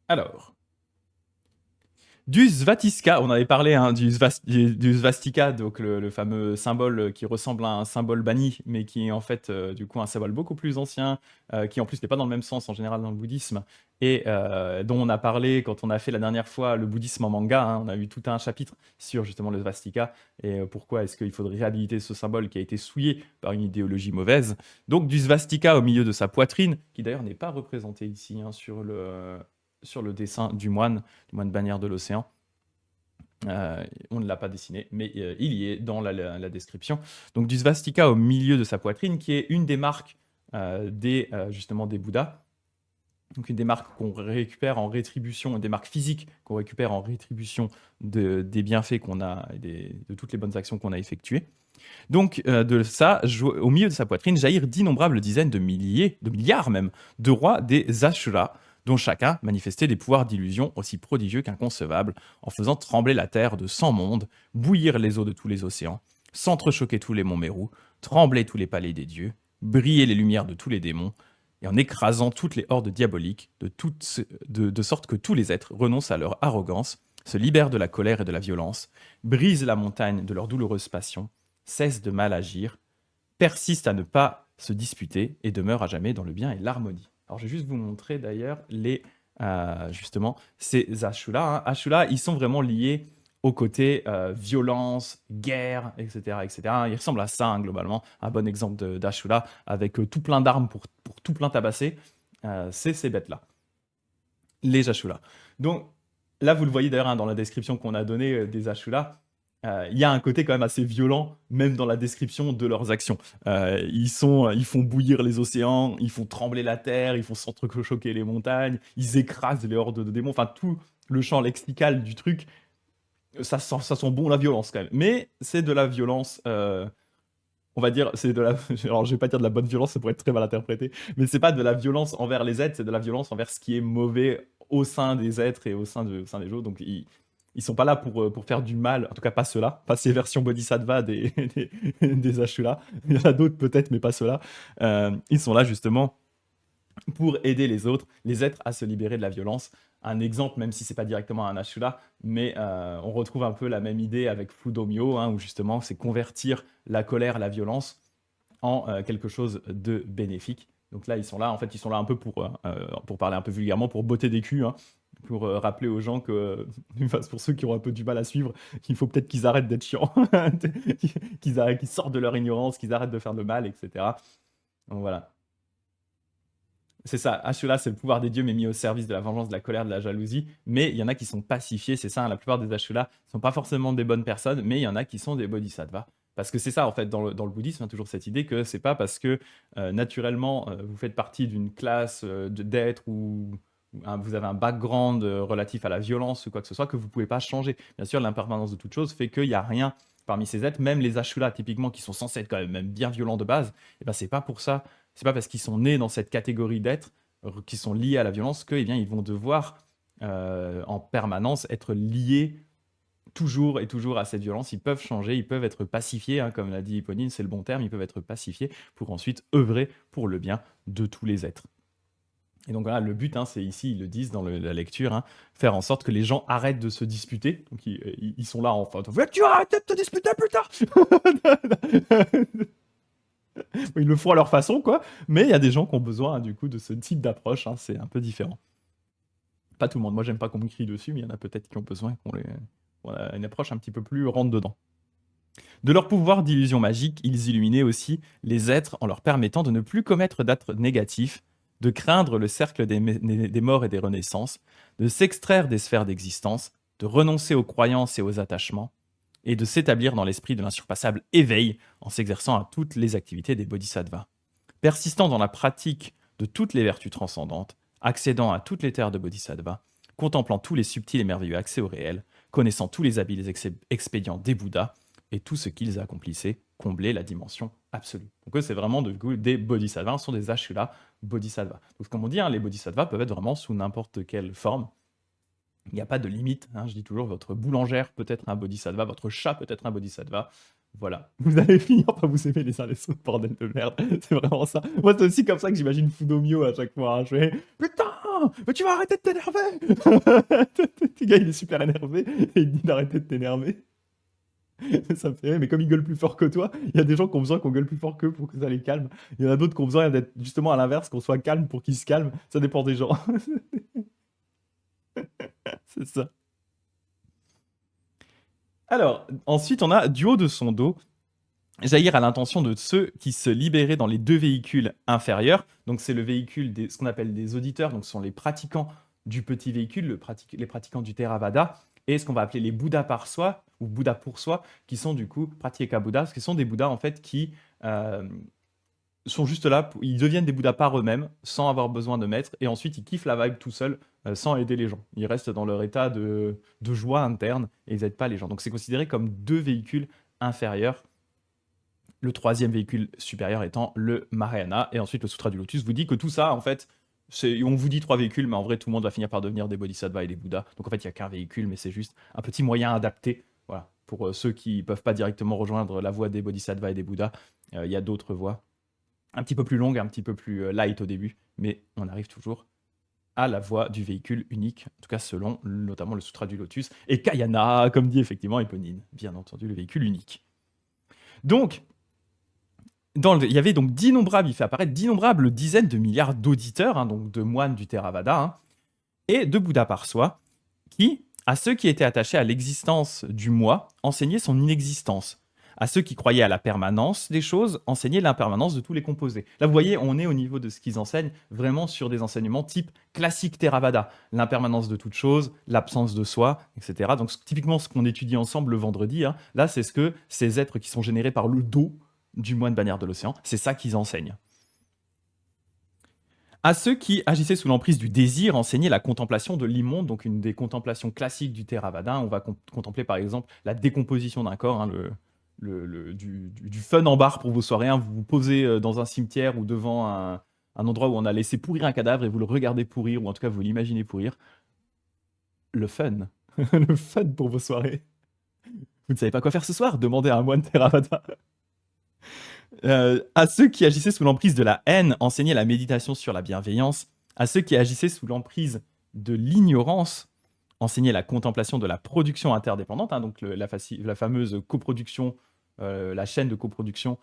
Alors, du Svastika, on avait parlé, hein, du Svastika, donc le fameux symbole qui ressemble à un symbole banni, mais qui est en fait du coup un symbole beaucoup plus ancien, qui en plus n'est pas dans le même sens en général dans le bouddhisme, et dont on a parlé quand on a fait la dernière fois le bouddhisme en manga, hein. On a eu tout un chapitre sur justement le Svastika, et pourquoi est-ce qu'il faudrait réhabiliter ce symbole qui a été souillé par une idéologie mauvaise. Donc du Svastika au milieu de sa poitrine, qui d'ailleurs n'est pas représenté ici, hein, sur le dessin du moine bannière de l'océan. On ne l'a pas dessiné, mais il y est dans la description. Donc du svastika au milieu de sa poitrine, qui est une des marques justement des Bouddhas. Donc une des marques qu'on récupère en rétribution, des marques physiques qu'on récupère en rétribution des bienfaits qu'on a, de toutes les bonnes actions qu'on a effectuées. Donc de ça, au milieu de sa poitrine, jaillirent d'innombrables dizaines de milliers, de milliards même, de rois des Ashuras, dont chacun manifestait des pouvoirs d'illusion aussi prodigieux qu'inconcevables, en faisant trembler la terre de 100 mondes, bouillir les eaux de tous les océans, s'entrechoquer tous les monts Mérou, trembler tous les palais des dieux, briller les lumières de tous les démons, et en écrasant toutes les hordes diaboliques, de sorte que tous les êtres renoncent à leur arrogance, se libèrent de la colère et de la violence, brisent la montagne de leur douloureuse passion, cessent de mal agir, persistent à ne pas se disputer et demeurent à jamais dans le bien et l'harmonie. Alors je vais juste vous montrer d'ailleurs justement ces Ashura. Ashura, ils sont vraiment liés au côté violence, guerre, etc., etc. Ils ressemblent à ça, hein, globalement. Un bon exemple d'Ashura, avec tout plein d'armes pour tout plein tabasser, c'est ces bêtes-là, les Ashura. Donc là, vous le voyez d'ailleurs, hein, dans la description qu'on a donnée des Ashura, il y a un côté quand même assez violent, même dans la description de leurs actions. Ils font bouillir les océans, ils font trembler la terre, ils font s'entrechoquer les montagnes, ils écrasent les hordes de démons. Enfin, tout le champ lexical du truc, ça sent bon la violence quand même. Mais c'est de la violence, on va dire, c'est de la. Alors, je vais pas dire de la bonne violence, ça pourrait être très mal interprété, mais c'est pas de la violence envers les êtres, c'est de la violence envers ce qui est mauvais au sein des êtres et au sein des gens. Donc, ils sont pas là pour faire du mal, en tout cas pas ceux-là, pas ces versions bodhisattva des Ashura. Il y en a d'autres peut-être, mais pas ceux-là. Ils sont là justement pour aider les autres, les êtres à se libérer de la violence. Un exemple, même si c'est pas directement un Ashura, mais on retrouve un peu la même idée avec Fudomyo, hein, où justement c'est convertir la colère, la violence en quelque chose de bénéfique. Donc là, ils sont là, en fait, ils sont là un peu pour parler un peu vulgairement, pour botter des culs, hein, pour rappeler aux gens que, enfin, pour ceux qui ont un peu du mal à suivre, qu'il faut peut-être qu'ils arrêtent d'être chiants, qu'ils sortent de leur ignorance, qu'ils arrêtent de faire le mal, etc. Donc voilà. C'est ça, Ashura, c'est le pouvoir des dieux, mais mis au service de la vengeance, de la colère, de la jalousie. Mais il y en a qui sont pacifiés, c'est ça, hein, la plupart des Ashura ne sont pas forcément des bonnes personnes, mais il y en a qui sont des bodhisattvas. Parce que c'est ça, en fait, dans le bouddhisme, il y a toujours cette idée que c'est pas parce que naturellement vous faites partie d'une classe d'êtres ou vous avez un background relatif à la violence ou quoi que ce soit que vous pouvez pas changer. Bien sûr, l'impermanence de toute chose fait qu'il n'y a rien parmi ces êtres, même les Ashura, typiquement, qui sont censés être quand même bien violents de base, et ben c'est pas pour ça, c'est pas parce qu'ils sont nés dans cette catégorie d'êtres qui sont liés à la violence que, eh bien, ils vont devoir en permanence être liés toujours et toujours à cette violence. Ils peuvent changer, ils peuvent être pacifiés, hein, comme l'a dit Hipponine, c'est le bon terme, ils peuvent être pacifiés pour ensuite œuvrer pour le bien de tous les êtres. Et donc voilà, le but, hein, c'est ici, ils le disent dans la lecture, hein, faire en sorte que les gens arrêtent de se disputer. Donc ils sont là en fait. Tu vas arrêter de te disputer plus tard. Ils le font à leur façon, quoi. Mais il y a des gens qui ont besoin, hein, du coup, de ce type d'approche, hein. C'est un peu différent. Pas tout le monde. Moi, j'aime pas qu'on me crie dessus, mais il y en a peut-être qui ont besoin qu'on a une approche un petit peu plus rentre dedans. De leur pouvoir d'illusion magique, ils illuminaient aussi les êtres en leur permettant de ne plus commettre d'actes négatifs, de craindre le cercle des morts et des renaissances, de s'extraire des sphères d'existence, de renoncer aux croyances et aux attachements, et de s'établir dans l'esprit de l'insurpassable éveil en s'exerçant à toutes les activités des bodhisattvas. Persistant dans la pratique de toutes les vertus transcendantes, accédant à toutes les terres de bodhisattva, contemplant tous les subtils et merveilleux accès au réel, connaissant tous les habiles expédients des Bouddhas, et tout ce qu'ils accomplissaient combler la dimension absolue. Donc eux, c'est vraiment des bodhisattvas, ce sont des ashura bodhisattvas. Donc comme on dit, hein, les bodhisattvas peuvent être vraiment sous n'importe quelle forme. Il n'y a pas de limite, hein, je dis toujours, votre boulangère peut être un bodhisattva, votre chat peut être un bodhisattva. Voilà. Vous allez finir par vous aimer les uns les autres, bordel de merde. C'est vraiment ça. Moi, c'est aussi comme ça que j'imagine Fudomyo à chaque fois, hein. Je fais putain, mais tu vas arrêter de t'énerver. Le gars, il est super énervé et il dit d'arrêter de t'énerver. Ça me fait rire, mais comme ils gueulent plus fort que toi, il y a des gens qui ont besoin qu'on gueule plus fort qu'eux pour que ça les calme. Il y en a d'autres qui ont besoin d'être justement à l'inverse, qu'on soit calme pour qu'ils se calment. Ça dépend des gens. C'est ça. Alors, ensuite, on a du haut de son dos, jaillir à l'intention de ceux qui se libéraient dans les deux véhicules inférieurs. Donc, c'est le véhicule ce qu'on appelle des auditeurs, donc ce sont les pratiquants du petit véhicule, les pratiquants du Theravada, et ce qu'on va appeler les Bouddhas par soi, ou Bouddhas pour soi, qui sont du coup Pratyeka Bouddhas, qui sont des Bouddhas en fait qui sont juste là, ils deviennent des Bouddhas par eux-mêmes, sans avoir besoin de maître, et ensuite ils kiffent la vibe tout seuls, sans aider les gens. Ils restent dans leur état de joie interne, et ils n'aident pas les gens. Donc c'est considéré comme deux véhicules inférieurs. Le troisième véhicule supérieur étant le Mahayana, et ensuite le Sutra du Lotus vous dit que tout ça, en fait, on vous dit trois véhicules, mais en vrai, tout le monde va finir par devenir des bodhisattvas et des Bouddhas. Donc en fait, il n'y a qu'un véhicule, mais c'est juste un petit moyen adapté. Voilà. Pour ceux qui ne peuvent pas directement rejoindre la voie des bodhisattvas et des Bouddhas, il y a d'autres voies un petit peu plus longues, un petit peu plus light au début, mais on arrive toujours à la voie du véhicule unique, en tout cas selon notamment le Sutra du Lotus, et Kayana, comme dit effectivement Éponine, bien entendu, le véhicule unique. Donc, Il y avait donc il fait apparaître d'innombrables dizaines de milliards d'auditeurs, hein, donc de moines du Theravada, hein, et de Bouddha par soi, qui, à ceux qui étaient attachés à l'existence du moi, enseignaient son inexistence. À ceux qui croyaient à la permanence des choses, enseignaient l'impermanence de tous les composés. Là, vous voyez, on est au niveau de ce qu'ils enseignent, vraiment sur des enseignements type classique Theravada. L'impermanence de toute chose, l'absence de soi, etc. Donc, typiquement, ce qu'on étudie ensemble le vendredi, hein, là, c'est ce que ces êtres qui sont générés par le dos du moine bannière de l'océan, c'est ça qu'ils enseignent. À ceux qui agissaient sous l'emprise du désir, enseignaient la contemplation de l'immonde, donc une des contemplations classiques du Theravada. On va contempler par exemple la décomposition d'un corps, hein, du fun en bar pour vos soirées. Hein. Vous vous posez dans un cimetière ou devant un endroit où on a laissé pourrir un cadavre et vous le regardez pourrir, ou en tout cas vous l'imaginez pourrir. Le fun. Le fun pour vos soirées. Vous ne savez pas quoi faire ce soir? Demandez à un moine Theravada. À ceux qui agissaient sous l'emprise de la haine, enseignaient la méditation sur la bienveillance. À ceux qui agissaient sous l'emprise de l'ignorance, enseignaient la contemplation de la production interdépendante, hein, donc la fameuse coproduction, la chaîne de coproduction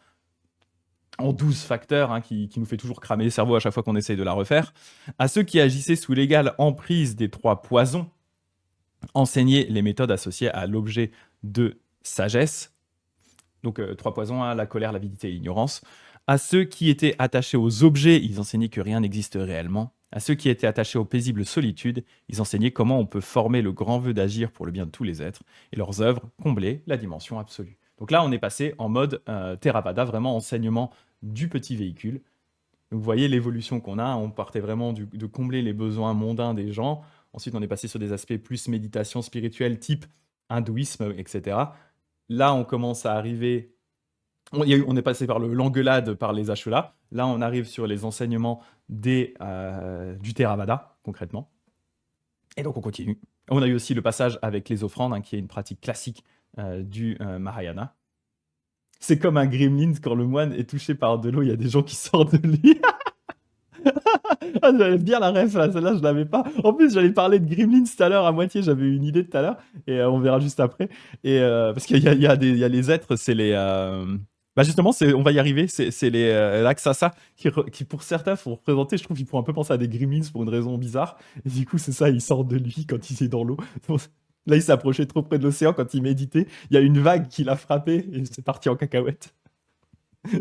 en 12 facteurs, hein, qui nous fait toujours cramer le cerveau à chaque fois qu'on essaye de la refaire. À ceux qui agissaient sous l'égale emprise des 3 poisons, enseignaient les méthodes associées à l'objet de sagesse. Donc 3 poisons, hein, la colère, l'avidité et l'ignorance. À ceux qui étaient attachés aux objets, ils enseignaient que rien n'existe réellement. À ceux qui étaient attachés aux paisibles solitudes, ils enseignaient comment on peut former le grand vœu d'agir pour le bien de tous les êtres, et leurs œuvres comblaient la dimension absolue. Donc là, on est passé en mode Theravada, vraiment enseignement du petit véhicule. Donc vous voyez l'évolution qu'on a, on partait vraiment de combler les besoins mondains des gens. Ensuite, on est passé sur des aspects plus méditation spirituelle, type hindouisme, etc. Là, on commence à arriver. On est passé par l'engueulade par les HELA. Là, on arrive sur les enseignements du Theravada, concrètement. Et donc, on continue. On a eu aussi le passage avec les offrandes, hein, qui est une pratique classique du Mahayana. C'est comme un gremlin, quand le moine est touché par de l'eau, il y a des gens qui sortent de lui. Ah, j'avais bien la ref, là, celle-là, je l'avais pas. En plus, j'allais parler de Gremlins tout à l'heure, à moitié, j'avais une idée tout à l'heure, et on verra juste après. Et parce qu'il y a les êtres, c'est les. Bah justement, on va y arriver, c'est les Raksasa qui, pour certains, font représenter, je trouve qu'ils font un peu penser à des Gremlins pour une raison bizarre. Et du coup, c'est ça, ils sortent de lui quand il est dans l'eau. Là, il s'approchait trop près de l'océan quand il méditait. Il y a une vague qui l'a frappé et c'est parti en cacahuète.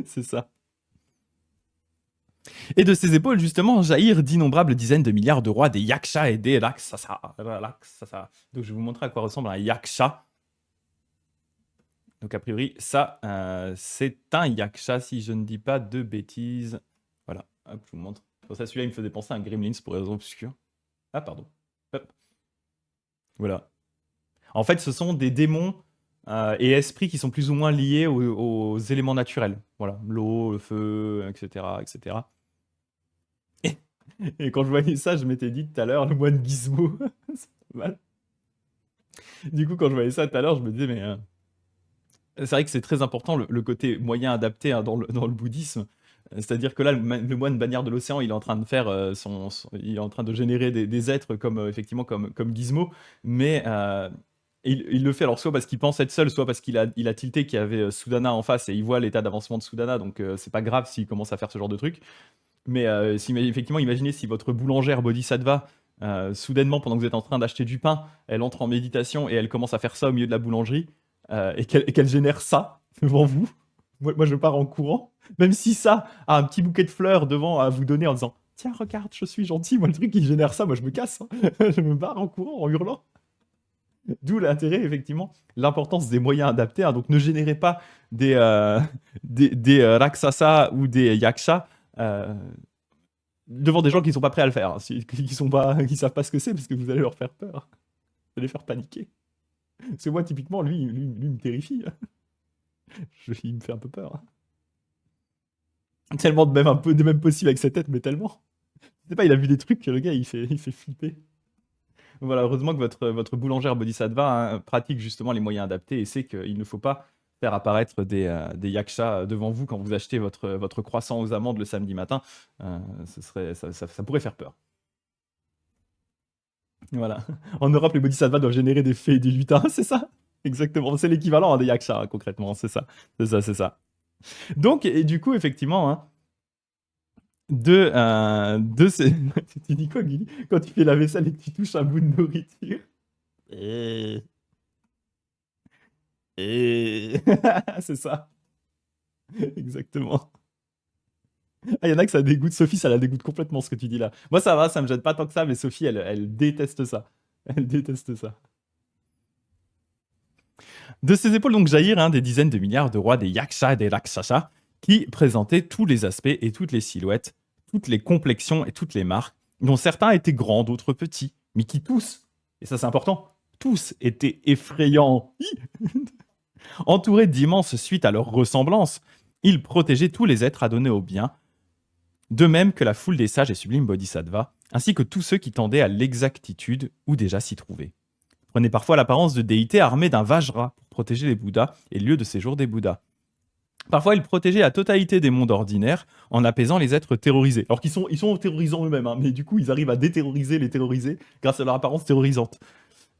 C'est ça. Et de ses épaules, justement, jaillirent d'innombrables dizaines de milliards de rois, des yakshas et des raksasa. Donc, je vais vous montrer à quoi ressemble un yaksha. Donc, a priori, ça, c'est un yaksha, si je ne dis pas de bêtises. Voilà, hop, je vous montre. Pour ça, celui-là, il me faisait penser à un gremlins pour raison obscure. Ah, pardon. Hop. Voilà. En fait, ce sont des démons et esprits qui sont plus ou moins liés aux éléments naturels. Voilà, l'eau, le feu, etc., etc. Et quand je voyais ça, je m'étais dit tout à l'heure, le moine Gizmo. C'est pas mal. Du coup, quand je voyais ça tout à l'heure, je me disais, mais c'est vrai que c'est très important le côté moyen adapté, hein, dans le bouddhisme. C'est-à-dire que là, le moine bannière de l'océan, il est en train de faire il est en train de générer des êtres comme effectivement comme Gizmo, mais il le fait alors soit parce qu'il pense être seul, soit parce il a tilté qu'il y avait Sudana en face et il voit l'état d'avancement de Sudana, donc c'est pas grave s'il commence à faire ce genre de truc. Mais effectivement, imaginez si votre boulangère Bodhisattva, soudainement, pendant que vous êtes en train d'acheter du pain, elle entre en méditation et elle commence à faire ça au milieu de la boulangerie, et qu'elle génère ça devant vous. Moi, je pars en courant. Même si ça a un petit bouquet de fleurs devant à vous donner en disant tiens, regarde, je suis gentil. Moi, le truc qui génère ça, moi, je me casse. Hein. Je me barre en courant, en hurlant. D'où l'intérêt, effectivement, l'importance des moyens adaptés. Hein. Donc, ne générez pas des Raksasa ou des Yakshas devant des gens qui ne sont pas prêts à le faire, hein, qui savent pas ce que c'est, parce que vous allez leur faire peur, vous allez les faire paniquer. Parce que moi, typiquement, lui me terrifie. Il me fait un peu peur. Hein. Tellement de même possible avec sa tête, mais tellement. Je sais pas, il a vu des trucs que le gars, il fait flipper. Voilà, heureusement que votre boulangère Bodhisattva, hein, pratique justement les moyens adaptés et sait qu'il ne faut pas faire apparaître des yakshas devant vous quand vous achetez votre croissant aux amandes le samedi matin. Ça pourrait faire peur. Voilà. En Europe, les Bodhisattvas doivent générer des fées et des lutins, c'est ça? Exactement. C'est l'équivalent, hein, des yakshas, hein, concrètement. C'est ça. C'est ça, c'est ça. Donc, et du coup, effectivement, hein, de ces... tu dis quoi, Guy? Quand tu fais la vaisselle et que tu touches un bout de nourriture. Et... c'est ça, exactement. Ah, il y en a que ça dégoûte. Sophie, ça la dégoûte complètement ce que tu dis là. Moi, ça va, ça me gêne pas tant que ça, mais Sophie, elle déteste ça. Elle déteste ça. De ses épaules donc jaillirent des dizaines de milliards de rois des Yaksha et des Rakshasa qui présentaient tous les aspects et toutes les silhouettes, toutes les complexions et toutes les marques, dont certains étaient grands, d'autres petits, mais qui tous, et ça c'est important, tous étaient effrayants. Entourés d'immenses suites à leur ressemblance, ils protégeaient tous les êtres adonnés au bien, de même que la foule des sages et sublimes bodhisattvas, ainsi que tous ceux qui tendaient à l'exactitude ou déjà s'y trouvaient. Prenaient parfois l'apparence de déités armés d'un vajra pour protéger les Bouddhas et le lieu de séjour des Bouddhas. Parfois, ils protégeaient la totalité des mondes ordinaires en apaisant les êtres terrorisés. Alors ils sont terrorisants eux-mêmes, hein, mais du coup, ils arrivent à déterroriser les terrorisés grâce à leur apparence terrorisante.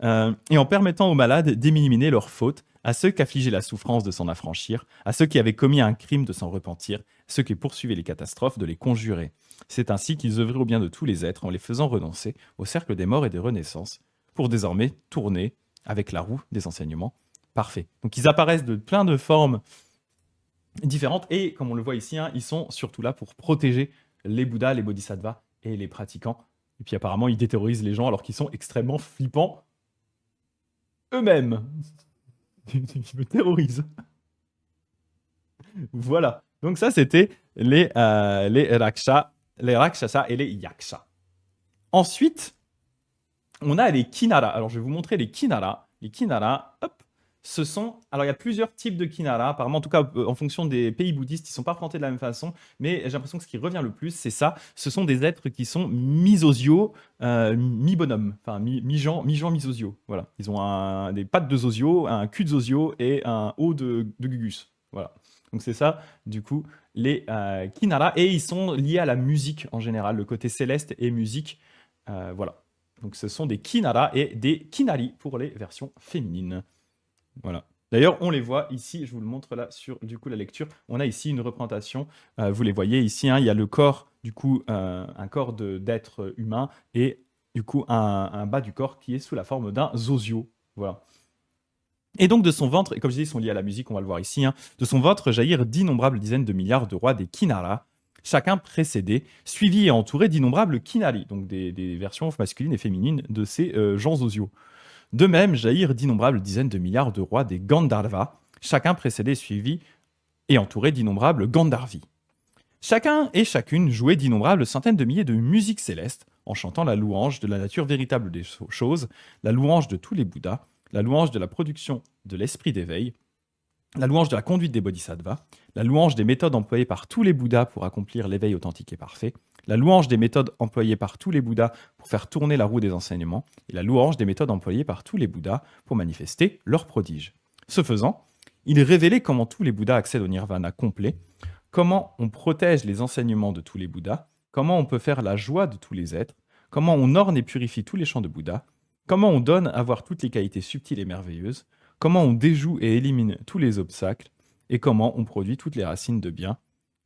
Et en permettant aux malades d'éliminer leurs fautes, à ceux qu'affligeait la souffrance de s'en affranchir, à ceux qui avaient commis un crime de s'en repentir, à ceux qui poursuivaient les catastrophes de les conjurer. C'est ainsi qu'ils œuvraient au bien de tous les êtres en les faisant renoncer au cercle des morts et des renaissances, pour désormais tourner avec la roue des enseignements parfaits. Donc ils apparaissent de plein de formes différentes et, comme on le voit ici, hein, ils sont surtout là pour protéger les Bouddhas, les Bodhisattvas et les pratiquants. Et puis apparemment, ils déterrorisent les gens alors qu'ils sont extrêmement flippants eux-mêmes. Ils me terrorisent. Voilà. Donc ça, c'était les Rakshasa et les Yaksha. Ensuite, on a les Kinara. Alors, je vais vous montrer les Kinara. Les Kinara, hop, ce sont... Alors, il y a plusieurs types de Kinara. Apparemment, en tout cas, en fonction des pays bouddhistes, ils ne sont pas représentés de la même façon. Mais j'ai l'impression que ce qui revient le plus, c'est ça. Ce sont des êtres qui sont mi-zosio, mi-bonhomme. Enfin, mi-Jean, mi-Zosio. Voilà. Ils ont des pattes de Zosio, un cul de Zosio et un haut de Gugus. Voilà. Donc, c'est ça, du coup, les Kinara. Et ils sont liés à la musique en général, le côté céleste et musique. Voilà. Donc ce sont des Kinara et des Kinari pour les versions féminines. Voilà. D'ailleurs, on les voit ici, je vous le montre là sur du coup la lecture. On a ici une représentation, vous les voyez ici, hein, il y a le corps, du coup, un corps d'être humain et du coup un bas du corps qui est sous la forme d'un zosio. Voilà. Et donc de son ventre, et comme je dis, ils sont liés à la musique, on va le voir ici, hein, de son ventre jaillirent d'innombrables dizaines de milliards de rois des Kinara, chacun précédé, suivi et entouré d'innombrables Kinari, donc des versions masculines et féminines de ces gens zosiaux. De même jaillirent d'innombrables dizaines de milliards de rois des Gandharva, chacun précédé, suivi et entouré d'innombrables Gandharvi. Chacun et chacune jouait d'innombrables centaines de milliers de musiques célestes, en chantant la louange de la nature véritable des choses, la louange de tous les Bouddhas, la louange de la production de l'esprit d'éveil, la louange de la conduite des bodhisattvas, la louange des méthodes employées par tous les Bouddhas pour accomplir l'éveil authentique et parfait, la louange des méthodes employées par tous les Bouddhas pour faire tourner la roue des enseignements, et la louange des méthodes employées par tous les Bouddhas pour manifester leurs prodiges. Ce faisant, il révélait comment tous les Bouddhas accèdent au nirvana complet, comment on protège les enseignements de tous les Bouddhas, comment on peut faire la joie de tous les êtres, comment on orne et purifie tous les chants de Bouddha, comment on donne à voir toutes les qualités subtiles et merveilleuses, comment on déjoue et élimine tous les obstacles, et comment on produit toutes les racines de bien,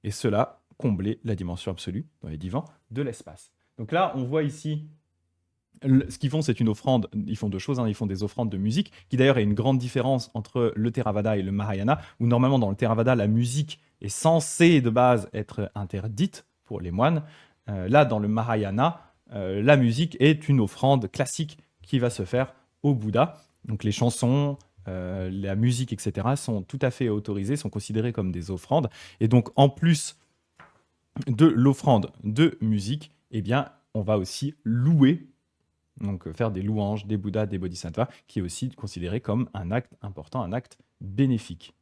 et cela combler la dimension absolue dans les divans de l'espace. Donc là, on voit ici, ce qu'ils font, c'est une offrande. Ils font deux choses, hein. Ils font des offrandes de musique, qui d'ailleurs est une grande différence entre le Theravada et le Mahayana, où normalement dans le Theravada, la musique est censée de base être interdite pour les moines. Là, dans le Mahayana, la musique est une offrande classique qui va se faire au Bouddha. Donc les chansons, la musique, etc., sont tout à fait autorisées, sont considérées comme des offrandes. Et donc, en plus de l'offrande de musique, eh bien, on va aussi louer, donc faire des louanges des Bouddhas, des Bodhisattvas, qui est aussi considéré comme un acte important, un acte bénéfique.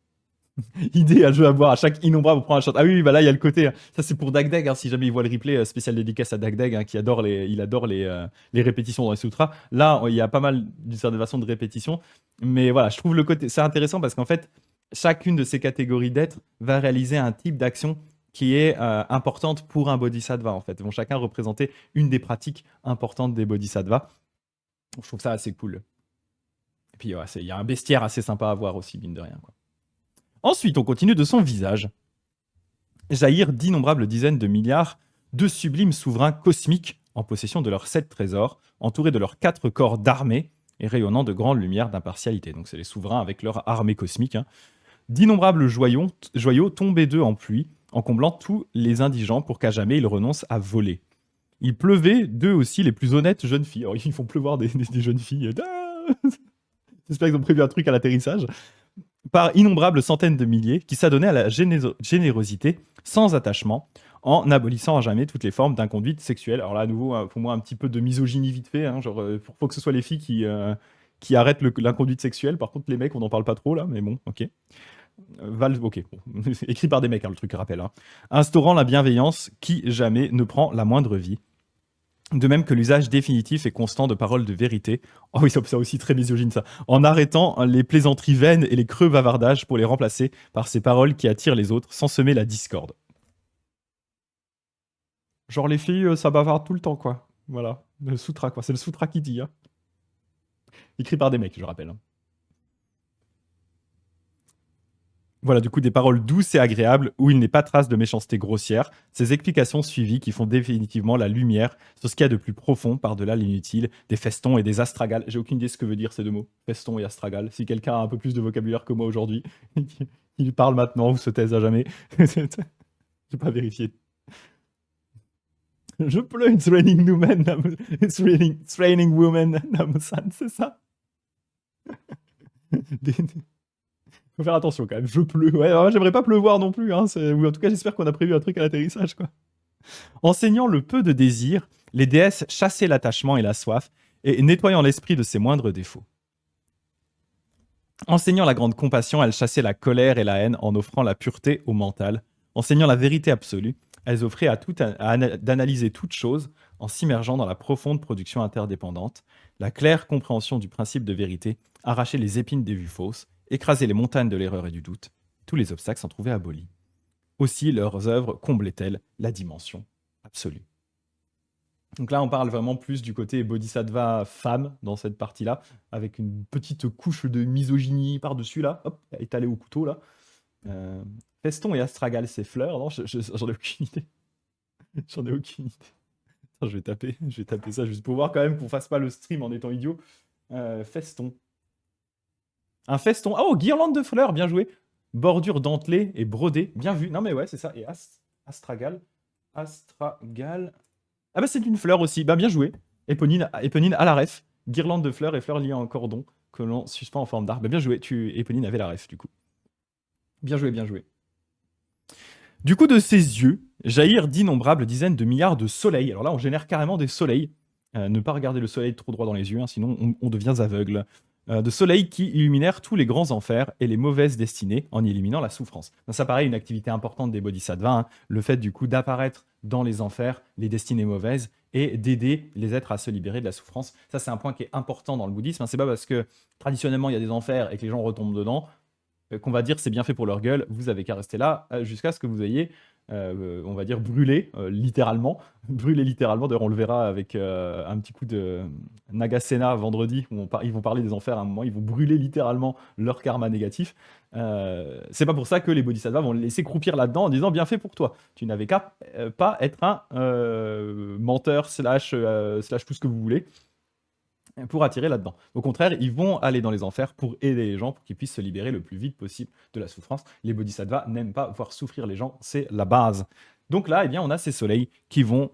Idée à jouer à boire à chaque innombrable prend un shot. Ah oui, bah là il y a le côté. Ça c'est pour Dagdag, hein, si jamais il voit le replay, spécial dédicace à Dagdag, hein, qui adore il adore les répétitions dans les sutras. Là il y a pas mal d'une certaine façon de répétitions, mais voilà, je trouve le côté c'est intéressant parce qu'en fait chacune de ces catégories d'êtres va réaliser un type d'action qui est importante pour un bodhisattva en fait. Ils vont chacun représenter une des pratiques importantes des bodhisattvas. Je trouve ça assez cool. Et puis il y a un bestiaire assez sympa à voir aussi, mine de rien, quoi. Ensuite, on continue de son visage. jaillirent d'innombrables dizaines de milliards de sublimes souverains cosmiques en possession de leurs 7 trésors, entourés de leurs 4 corps d'armée et rayonnant de grandes lumières d'impartialité. Donc c'est les souverains avec leur armée cosmique, hein. D'innombrables joyaux tombaient d'eux en pluie, en comblant tous les indigents pour qu'à jamais ils renoncent à voler. Il pleuvait d'eux aussi les plus honnêtes jeunes filles. Alors, ils font pleuvoir des jeunes filles. Ah, j'espère qu'ils ont prévu un truc à l'atterrissage. Par innombrables centaines de milliers qui s'adonnaient à la générosité sans attachement, en abolissant à jamais toutes les formes d'inconduite sexuelle. Alors là, à nouveau, pour moi, un petit peu de misogynie vite fait. Hein, genre, faut que ce soit les filles qui arrêtent l'inconduite sexuelle. Par contre, les mecs, on n'en parle pas trop là, mais bon, ok. Ok, bon. Écrit par des mecs, hein, le truc rappelle. Hein. Instaurant la bienveillance qui jamais ne prend la moindre vie. De même que l'usage définitif et constant de paroles de vérité. Oh oui, ça aussi très misogyne ça. En arrêtant les plaisanteries vaines et les creux bavardages pour les remplacer par ces paroles qui attirent les autres sans semer la discorde. Genre les filles, ça bavarde tout le temps, quoi. Voilà. Le sutra, quoi. C'est le sutra qui dit. Hein. Écrit par des mecs, je rappelle. Hein. Voilà, du coup, des paroles douces et agréables où il n'est pas trace de méchanceté grossière. Ces explications suivies qui font définitivement la lumière sur ce qu'il y a de plus profond par-delà l'inutile, des festons et des astragales. J'ai aucune idée de ce que veut dire ces deux mots, feston et astragale. Si quelqu'un a un peu plus de vocabulaire que moi aujourd'hui, il parle maintenant ou se taise à jamais. Je n'ai pas vérifié. Je pleure, it's raining women, it's raining women, Namusan, c'est ça. Faut faire attention quand même, je pleure. Ouais, alors, j'aimerais pas pleuvoir non plus, hein. Ou en tout cas, j'espère qu'on a prévu un truc à l'atterrissage, quoi. Enseignant le peu de désir, les déesses chassaient l'attachement et la soif, et nettoyant l'esprit de ses moindres défauts. Enseignant la grande compassion, elles chassaient la colère et la haine en offrant la pureté au mental. Enseignant la vérité absolue, elles offraient d'analyser toute chose en s'immergeant dans la profonde production interdépendante, la claire compréhension du principe de vérité, arracher les épines des vues fausses, écraser les montagnes de l'erreur et du doute. Tous les obstacles s'en trouvaient abolis. Aussi, leurs œuvres comblaient-elles la dimension absolue. Donc là, on parle vraiment plus du côté bodhisattva femme dans cette partie-là, avec une petite couche de misogynie par-dessus là, hop, étalée au couteau là. Feston et astragale, c'est fleurs, non, j'en ai aucune idée. J'en ai aucune idée. Attends, je vais taper ça juste pour voir quand même qu'on fasse pas le stream en étant idiot. Feston. Un feston. Oh, guirlande de fleurs, bien joué. Bordure dentelée et brodée, bien vu. Non mais ouais, c'est ça. Et astragale. Astragale. Ah bah c'est une fleur aussi. Bah bien joué. Éponine à la ref. Guirlande de fleurs et fleurs liées en cordon que l'on suspend en forme d'arbre. Bah bien joué. Éponine avait la ref du coup. Bien joué, bien joué. Du coup, de ses yeux jaillirent d'innombrables dizaines de milliards de soleils. Alors là, on génère carrément des soleils. Ne pas regarder le soleil trop droit dans les yeux, hein, sinon on devient aveugle. De soleils qui illuminèrent tous les grands enfers et les mauvaises destinées en éliminant la souffrance. Donc ça paraît une activité importante des bodhisattvas, hein, le fait du coup d'apparaître dans les enfers, les destinées mauvaises, et d'aider les êtres à se libérer de la souffrance. Ça, c'est un point qui est important dans le bouddhisme. Hein. C'est pas parce que traditionnellement il y a des enfers et que les gens retombent dedans qu'on va dire c'est bien fait pour leur gueule, vous avez qu'à rester là jusqu'à ce que vous ayez, on va dire, brûlé littéralement. Brûlé littéralement, d'ailleurs on le verra avec un petit coup de Nagasena vendredi, où ils vont parler des enfers à un moment, ils vont brûler littéralement leur karma négatif. C'est pas pour ça que les bodhisattvas vont les laisser croupir là-dedans en disant bien fait pour toi. Tu n'avais qu'à pas être un menteur slash tout ce que vous voulez pour attirer là-dedans. Au contraire, ils vont aller dans les enfers pour aider les gens, pour qu'ils puissent se libérer le plus vite possible de la souffrance. Les bodhisattvas n'aiment pas voir souffrir les gens, c'est la base. Donc là, eh bien, on a ces soleils qui vont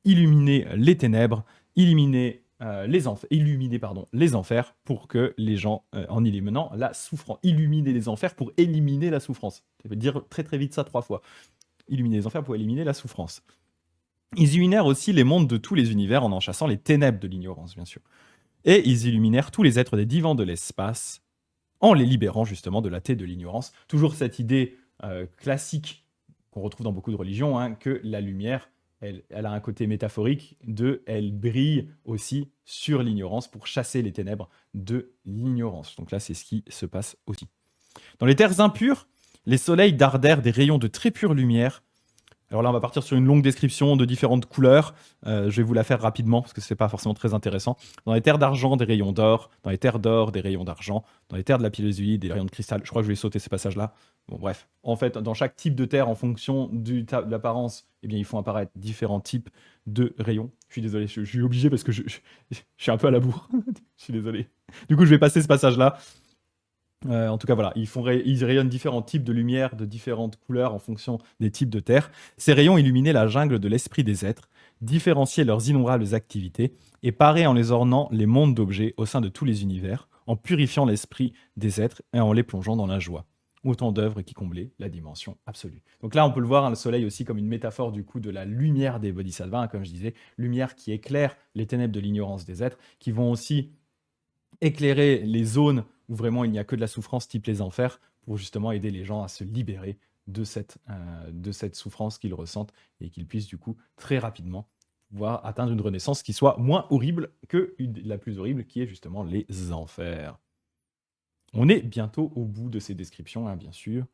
illuminer les ténèbres, illuminer les enfers pour que les gens, en éliminant la souffrance, illuminer les enfers pour éliminer la souffrance. Ça veut dire très très vite ça 3 fois. Illuminer les enfers pour éliminer la souffrance. Ils illuminèrent aussi les mondes de tous les univers en chassant les ténèbres de l'ignorance, bien sûr. Et ils illuminèrent tous les êtres des divans de l'espace en les libérant justement de la thé de l'ignorance. Toujours cette idée classique qu'on retrouve dans beaucoup de religions, hein, que la lumière, elle a un côté métaphorique elle brille aussi sur l'ignorance pour chasser les ténèbres de l'ignorance. Donc là, c'est ce qui se passe aussi. Dans les terres impures, les soleils dardèrent des rayons de très pure lumière Alors là, on va partir sur une longue description de différentes couleurs. Je vais vous la faire rapidement parce que c'est pas forcément très intéressant. Dans les terres d'argent, des rayons d'or. Dans les terres d'or, des rayons d'argent. Dans les terres de lapis-lazuli, des rayons de cristal. Je crois que je vais sauter ces passages-là. Bon, bref. En fait, dans chaque type de terre, en fonction de l'apparence, eh bien, ils font apparaître différents types de rayons. Je suis désolé, je suis obligé parce que je suis un peu à la bourre. Je suis désolé. Du coup, je vais passer ce passage-là. En tout cas, voilà, ils rayonnent différents types de lumière de différentes couleurs en fonction des types de terre. Ces rayons illuminaient la jungle de l'esprit des êtres, différenciaient leurs innombrables activités et paraient en les ornant les mondes d'objets au sein de tous les univers, en purifiant l'esprit des êtres et en les plongeant dans la joie. Autant d'œuvres qui comblaient la dimension absolue. Donc là, on peut le voir, hein, le soleil aussi comme une métaphore du coup de la lumière des bodhisattvas, hein, comme je disais, lumière qui éclaire les ténèbres de l'ignorance des êtres, qui vont aussi éclairer les zones où vraiment il n'y a que de la souffrance type les enfers pour justement aider les gens à se libérer de cette souffrance qu'ils ressentent et qu'ils puissent du coup très rapidement pouvoir atteindre une renaissance qui soit moins horrible que la plus horrible qui est justement les enfers. On est bientôt au bout de ces descriptions, hein, bien sûr.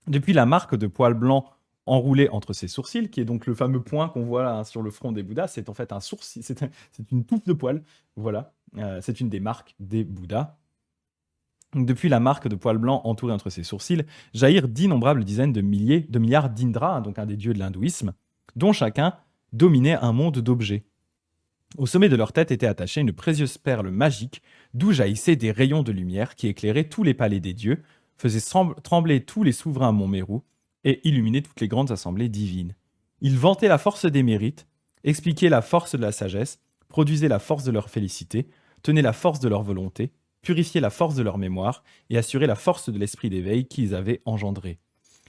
Depuis la marque de poils blancs enroulé entre ses sourcils, qui est donc le fameux point qu'on voit là, hein, sur le front des Bouddhas, c'est en fait un sourcil, c'est une touffe de poils, voilà. C'est une des marques des Bouddhas. Donc, depuis la marque de poils blancs entourée entre ses sourcils, jaillirent d'innombrables dizaines de milliards d'Indras, donc un des dieux de l'hindouisme, dont chacun dominait un monde d'objets. Au sommet de leur tête était attachée une précieuse perle magique, d'où jaillissaient des rayons de lumière qui éclairaient tous les palais des dieux, faisaient trembler tous les souverains Montmérou et illuminaient toutes les grandes assemblées divines. Ils vantaient la force des mérites, expliquaient la force de la sagesse, produisaient la force de leur félicité, tenaient la force de leur volonté, purifiaient la force de leur mémoire et assuraient la force de l'esprit d'éveil qu'ils avaient engendré.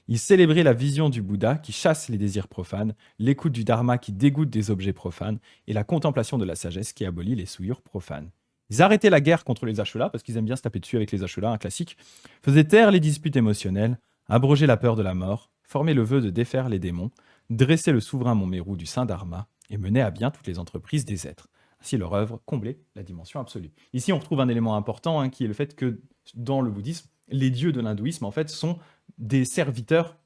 Ils célébraient la vision du Bouddha qui chasse les désirs profanes, l'écoute du Dharma qui dégoûte des objets profanes et la contemplation de la sagesse qui abolit les souillures profanes. Ils arrêtaient la guerre contre les Asholas, parce qu'ils aiment bien se taper dessus avec les Asholas, un classique, faisaient taire les disputes émotionnelles, abroger la peur de la mort, former le vœu de défaire les démons, dresser le souverain Montmérou du Saint Dharma et mener à bien toutes les entreprises des êtres. Ainsi, leur œuvre comblait la dimension absolue. Ici, on retrouve un élément important, hein, qui est le fait que dans le bouddhisme, les dieux de l'hindouisme, en fait, sont des serviteurs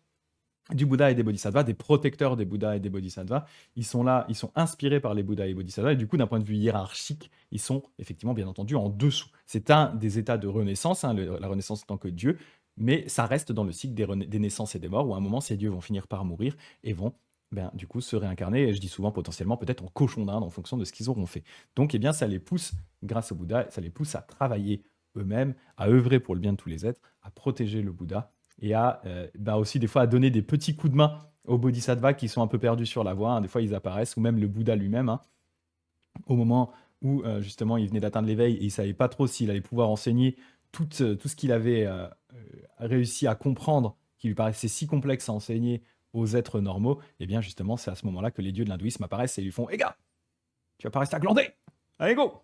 du Bouddha et des Bodhisattvas, des protecteurs des Bouddhas et des Bodhisattvas. Ils sont là, ils sont inspirés par les Bouddhas et les Bodhisattvas, et du coup, d'un point de vue hiérarchique, ils sont effectivement, bien entendu, en dessous. C'est un des états de renaissance, hein, la renaissance en tant que Dieu, mais ça reste dans le cycle des naissances et des morts, où à un moment, ces dieux vont finir par mourir et vont du coup se réincarner, et je dis souvent potentiellement peut-être en cochon d'Inde en fonction de ce qu'ils auront fait. Donc, eh bien, ça les pousse, grâce au Bouddha, ça les pousse à travailler eux-mêmes, à œuvrer pour le bien de tous les êtres, à protéger le Bouddha, et à aussi des fois à donner des petits coups de main aux bodhisattvas qui sont un peu perdus sur la voie, hein. Des fois, ils apparaissent, ou même le Bouddha lui-même, hein, au moment où justement il venait d'atteindre l'éveil et il ne savait pas trop s'il allait pouvoir enseigner tout ce qu'il avait réussi à comprendre, qui lui paraissait si complexe à enseigner aux êtres normaux. Et bien justement, c'est à ce moment-là que les dieux de l'hindouisme apparaissent et lui font: «Eh gars, tu vas pas rester à glander! Allez, go!»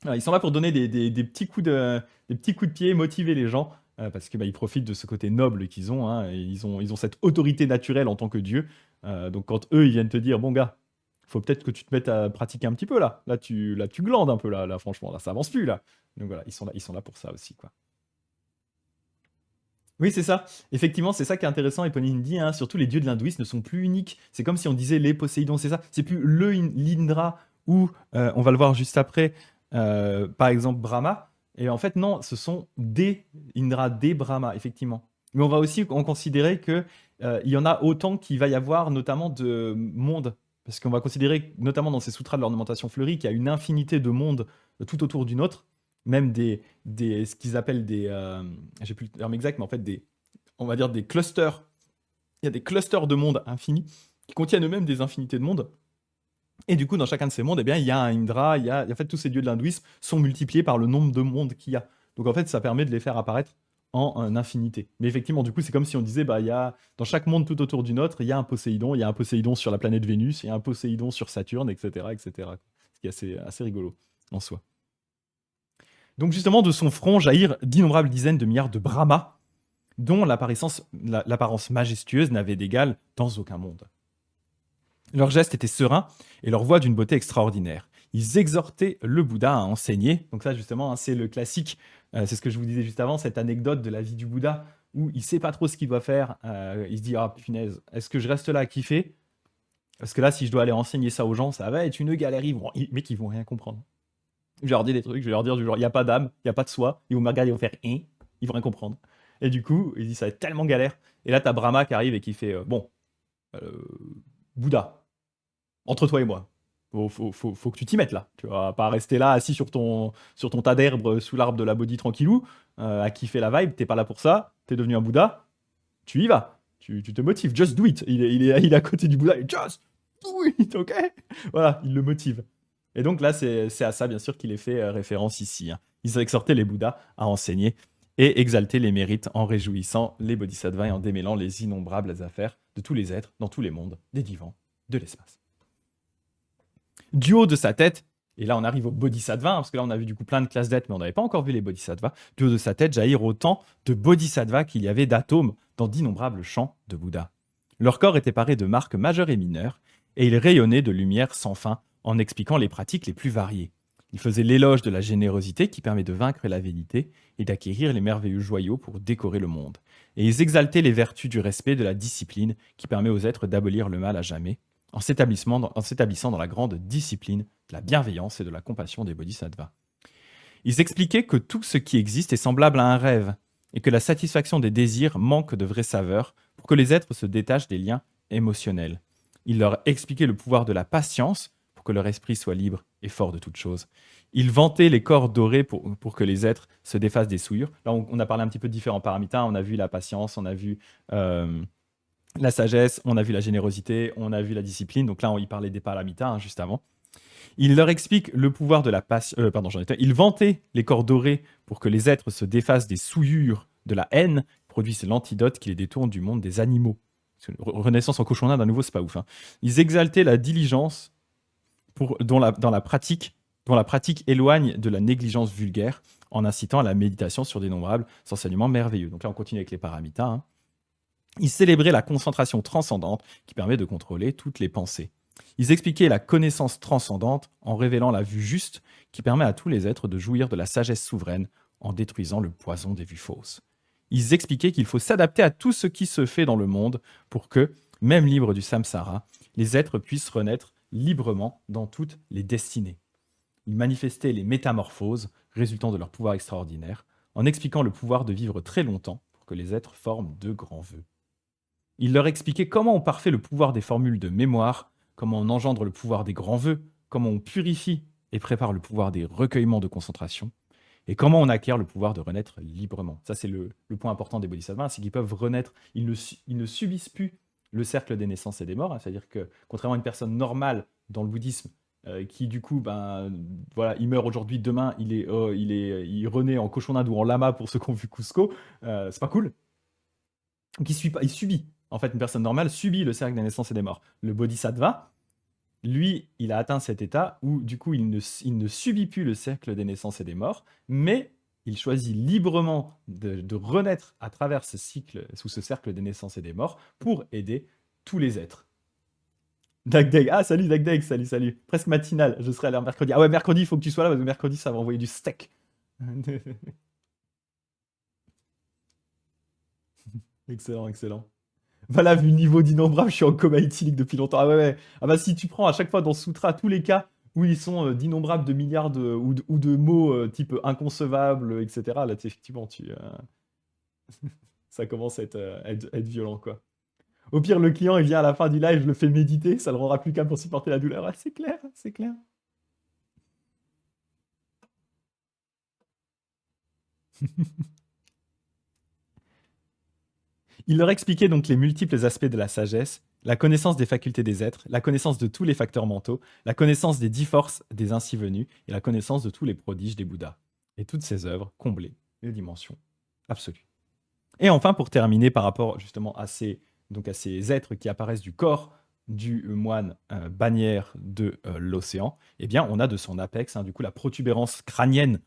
Alors, ils sont là pour donner des petits coups de pied, motiver les gens, parce que ils profitent de ce côté noble qu'ils ont, hein, et ils ont cette autorité naturelle en tant que dieu. Donc quand eux, ils viennent te dire: «Bon gars, faut peut-être que tu te mettes à pratiquer un petit peu là. Là tu glandes un peu là franchement, là ça avance plus là». Donc voilà, ils sont là pour ça aussi, quoi. Oui, c'est ça. Effectivement, c'est ça qui est intéressant, et Pauline dit, hein, surtout les dieux de l'hindouisme ne sont plus uniques. C'est comme si on disait les Poséidons, c'est ça. C'est plus l'Indra ou, on va le voir juste après, par exemple Brahma. Et en fait, non, ce sont des Indra, des Brahma, effectivement. Mais on va aussi en considérer que il y en a autant qu'il va y avoir notamment de mondes. Parce qu'on va considérer, notamment dans ces sutras de l'ornementation fleurie, qu'il y a une infinité de mondes tout autour d'une autre, même ce qu'ils appellent j'ai plus le terme exact, mais en fait, on va dire des clusters. Il y a des clusters de mondes infinis qui contiennent eux-mêmes des infinités de mondes. Et du coup, dans chacun de ces mondes, eh bien, il y a un Indra, en fait, tous ces dieux de l'hindouisme sont multipliés par le nombre de mondes qu'il y a. Donc en fait, ça permet de les faire apparaître en infinité. Mais effectivement, du coup, c'est comme si on disait, il y a, dans chaque monde tout autour du nôtre, il y a un Poséidon, il y a un Poséidon sur la planète Vénus, il y a un Poséidon sur Saturne, etc., etc. Ce qui est assez rigolo en soi. Donc justement, de son front jaillirent d'innombrables dizaines de milliards de Brahmas, dont l'apparence majestueuse n'avait d'égal dans aucun monde. Leurs gestes étaient sereins et leur voix d'une beauté extraordinaire. Ils exhortaient le Bouddha à enseigner. Donc ça, justement, hein, c'est le classique. C'est ce que je vous disais juste avant, cette anecdote de la vie du Bouddha, où il sait pas trop ce qu'il doit faire. Il se dit, ah punaise, est-ce que je reste là à kiffer? Parce que là, si je dois aller enseigner ça aux gens, ça va être une galère. Mec, ils vont rien comprendre. Je vais leur dire des trucs, je vais leur dire du genre, il n'y a pas d'âme, il n'y a pas de soi. Ils vont me regarder, ils vont faire, hein, ils vont rien comprendre. Et du coup, il dit, ça va être tellement galère. Et là, t'as Brahma qui arrive et qui fait, bon, euh, Bouddha, entre toi et moi, faut que tu t'y mettes là. Tu vas pas rester là assis sur ton tas d'herbe sous l'arbre de la Bodhi tranquillou, à kiffer la vibe. T'es pas là pour ça. T'es devenu un Bouddha. Tu y vas. Tu te motives. Just do it. Il est à côté du Bouddha. Just do it, ok? Voilà, il le motive. Et donc là, c'est à ça, bien sûr, qu'il est fait référence ici, hein. Ils exhortaient les Bouddhas à enseigner et exalter les mérites en réjouissant les bodhisattvas et en démêlant les innombrables affaires de tous les êtres dans tous les mondes, des divans, de l'espace. Du haut de sa tête, et là on arrive au bodhisattva, hein, parce que là on a vu du coup plein de classes d'êtres, mais on n'avait pas encore vu les bodhisattvas. Du haut de sa tête jaillirent autant de bodhisattvas qu'il y avait d'atomes dans d'innombrables champs de Bouddha. Leur corps était paré de marques majeures et mineures, et ils rayonnaient de lumière sans fin en expliquant les pratiques les plus variées. Ils faisaient l'éloge de la générosité qui permet de vaincre l'avidité et d'acquérir les merveilleux joyaux pour décorer le monde. Et ils exaltaient les vertus du respect et de la discipline qui permet aux êtres d'abolir le mal à jamais, en s'établissant dans la grande discipline de la bienveillance et de la compassion des bodhisattvas. Ils expliquaient que tout ce qui existe est semblable à un rêve, et que la satisfaction des désirs manque de vraie saveur pour que les êtres se détachent des liens émotionnels. Ils leur expliquaient le pouvoir de la patience pour que leur esprit soit libre et fort de toute chose. Ils vantaient les corps dorés pour que les êtres se défassent des souillures. Là, on a parlé un petit peu de différents paramitas. On a vu la patience, on a vu la sagesse, on a vu la générosité, on a vu la discipline. Donc là, il parlait des paramitas, hein, juste avant. Il leur explique le pouvoir de la patience. Il vantait les corps dorés pour que les êtres se défassent des souillures de la haine, produisent l'antidote qui les détourne du monde des animaux. Renaissance en cochonnat, d'un nouveau, c'est pas ouf, hein. Ils exaltaient la diligence dont la pratique éloigne de la négligence vulgaire en incitant à la méditation sur d'innombrables enseignements merveilleux. Donc là, on continue avec les paramitas, hein. Ils célébraient la concentration transcendante qui permet de contrôler toutes les pensées. Ils expliquaient la connaissance transcendante en révélant la vue juste qui permet à tous les êtres de jouir de la sagesse souveraine en détruisant le poison des vues fausses. Ils expliquaient qu'il faut s'adapter à tout ce qui se fait dans le monde pour que, même libres du samsara, les êtres puissent renaître librement dans toutes les destinées. Ils manifestaient les métamorphoses résultant de leur pouvoir extraordinaire en expliquant le pouvoir de vivre très longtemps pour que les êtres forment de grands vœux. Il leur expliquait comment on parfait le pouvoir des formules de mémoire, comment on engendre le pouvoir des grands vœux, comment on purifie et prépare le pouvoir des recueillements de concentration, et comment on acquiert le pouvoir de renaître librement. Ça, c'est le point important des bodhisattvas, c'est qu'ils peuvent renaître, ils ne subissent plus le cercle des naissances et des morts, hein, c'est-à-dire que, contrairement à une personne normale dans le bouddhisme, qui du coup, voilà, il meurt aujourd'hui, demain, il renaît en cochon d'Inde ou en lama pour ceux qui ont vu Cusco, c'est pas cool. Donc il subit. En fait, une personne normale subit le cercle des naissances et des morts. Le bodhisattva, lui, il a atteint cet état où, du coup, il ne subit plus le cercle des naissances et des morts, mais il choisit librement de renaître à travers ce cycle, sous ce cercle des naissances et des morts, pour aider tous les êtres. Dagdag, ah salut Dagdag, salut. Presque matinal, je serai à l'heure mercredi. Ah ouais, mercredi, il faut que tu sois là, parce que mercredi, ça va envoyer du steak. Excellent, excellent. Voilà, vu le niveau d'innombrable, je suis en coma éthylique depuis longtemps. Ah ouais, ouais. Ah bah si tu prends à chaque fois dans Sutra tous les cas où ils sont d'innombrables de milliards ou de mots type inconcevable, etc. Là, effectivement, ça commence à être violent, quoi. Au pire, le client, il vient à la fin du live, je le fais méditer, ça le rendra plus calme pour supporter la douleur. Ah, c'est clair, c'est clair. Il leur expliquait donc les multiples aspects de la sagesse, la connaissance des facultés des êtres, la connaissance de tous les facteurs mentaux, la connaissance des 10 forces des ainsi venus et la connaissance de tous les prodiges des Bouddhas. Et toutes ces œuvres comblaient les dimensions absolues. Et enfin, pour terminer par rapport justement à ces êtres qui apparaissent du corps du moine bannière de l'océan, eh bien, on a de son apex, hein, du coup, la protubérance crânienne,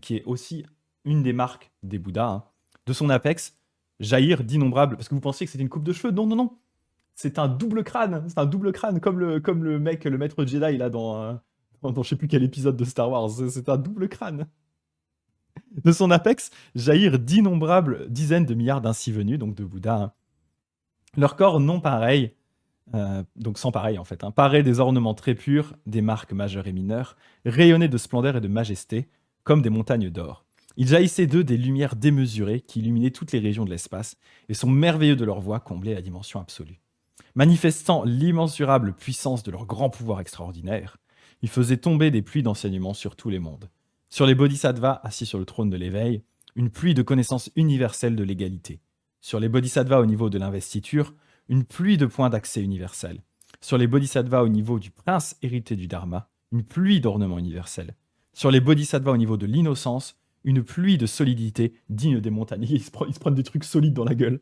qui est aussi une des marques des Bouddhas, hein. De son apex jaillir d'innombrables. Parce que vous pensiez que c'était une coupe de cheveux? Non, non, non. C'est un double crâne. C'est un double crâne, comme le mec, le maître Jedi, là, dans je sais plus quel épisode de Star Wars. C'est un double crâne. De son apex jaillirent d'innombrables dizaines de milliards d'ainsi venus, donc de Bouddha, hein. Leur corps non pareil, donc sans pareil en fait, hein, paré des ornements très purs, des marques majeures et mineures, rayonnaient de splendeur et de majesté, comme des montagnes d'or. Il jaillissait d'eux des lumières démesurées qui illuminaient toutes les régions de l'espace, et son merveilleux de leur voix comblait la dimension absolue. Manifestant l'immensurable puissance de leur grand pouvoir extraordinaire, ils faisaient tomber des pluies d'enseignements sur tous les mondes. Sur les bodhisattvas assis sur le trône de l'éveil, une pluie de connaissances universelles de l'égalité. Sur les bodhisattvas au niveau de l'investiture, une pluie de points d'accès universels. Sur les bodhisattvas au niveau du prince hérité du Dharma, une pluie d'ornements universels. Sur les bodhisattvas au niveau de l'innocence, une pluie de solidité digne des montagnes. Ils se prennent des trucs solides dans la gueule.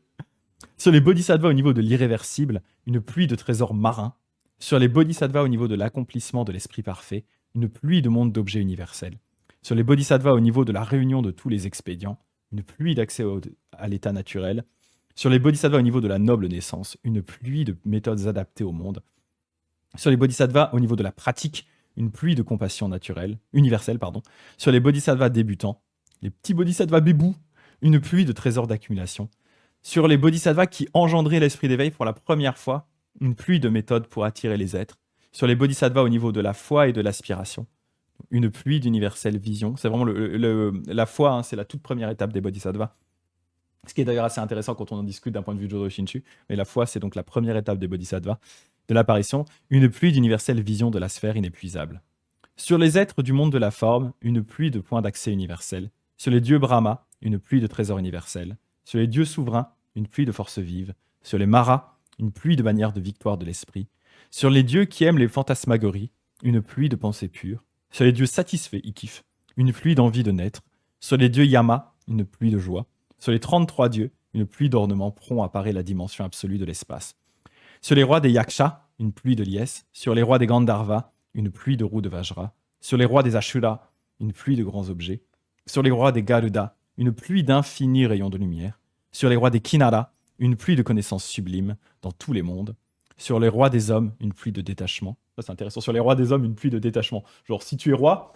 Sur les bodhisattvas au niveau de l'irréversible, une pluie de trésors marins. Sur les bodhisattvas au niveau de l'accomplissement de l'esprit parfait, une pluie de mondes d'objets universels. Sur les bodhisattvas au niveau de la réunion de tous les expédients, une pluie d'accès à l'état naturel. Sur les bodhisattvas au niveau de la noble naissance, une pluie de méthodes adaptées au monde. Sur les bodhisattvas au niveau de la pratique, une pluie de compassion naturelle, universelle. Sur les bodhisattvas débutants, les petits bodhisattvas bébous, une pluie de trésors d'accumulation. Sur les bodhisattvas qui engendraient l'esprit d'éveil pour la première fois, une pluie de méthodes pour attirer les êtres. Sur les bodhisattvas au niveau de la foi et de l'aspiration, une pluie d'universelle vision. C'est vraiment la foi, hein, c'est la toute première étape des bodhisattvas. Ce qui est d'ailleurs assez intéressant quand on en discute d'un point de vue de Jodo Shinshu. Mais la foi, c'est donc la première étape des bodhisattvas, de l'apparition, une pluie d'universelle vision de la sphère inépuisable. Sur les êtres du monde de la forme, une pluie de points d'accès universels. Sur les dieux Brahma, une pluie de trésors universels. Sur les dieux souverains, une pluie de force vive. Sur les Maras, une pluie de bannières de victoire de l'esprit. Sur les dieux qui aiment les fantasmagories, une pluie de pensées pures. Sur les dieux satisfaits, ils kiffent, une pluie d'envie de naître. Sur les dieux Yama, une pluie de joie. Sur les 33 dieux, une pluie d'ornements prompt à parer la dimension absolue de l'espace. Sur les rois des Yaksha, une pluie de liesse. Sur les rois des Gandharvas, une pluie de roues de Vajra. Sur les rois des Ashura, une pluie de grands objets. Sur les rois des Garuda, une pluie d'infinis rayons de lumière. Sur les rois des Kinara, une pluie de connaissances sublimes dans tous les mondes. Sur les rois des hommes, une pluie de détachement. Ça, c'est intéressant. Sur les rois des hommes, une pluie de détachement. Genre, si tu es roi,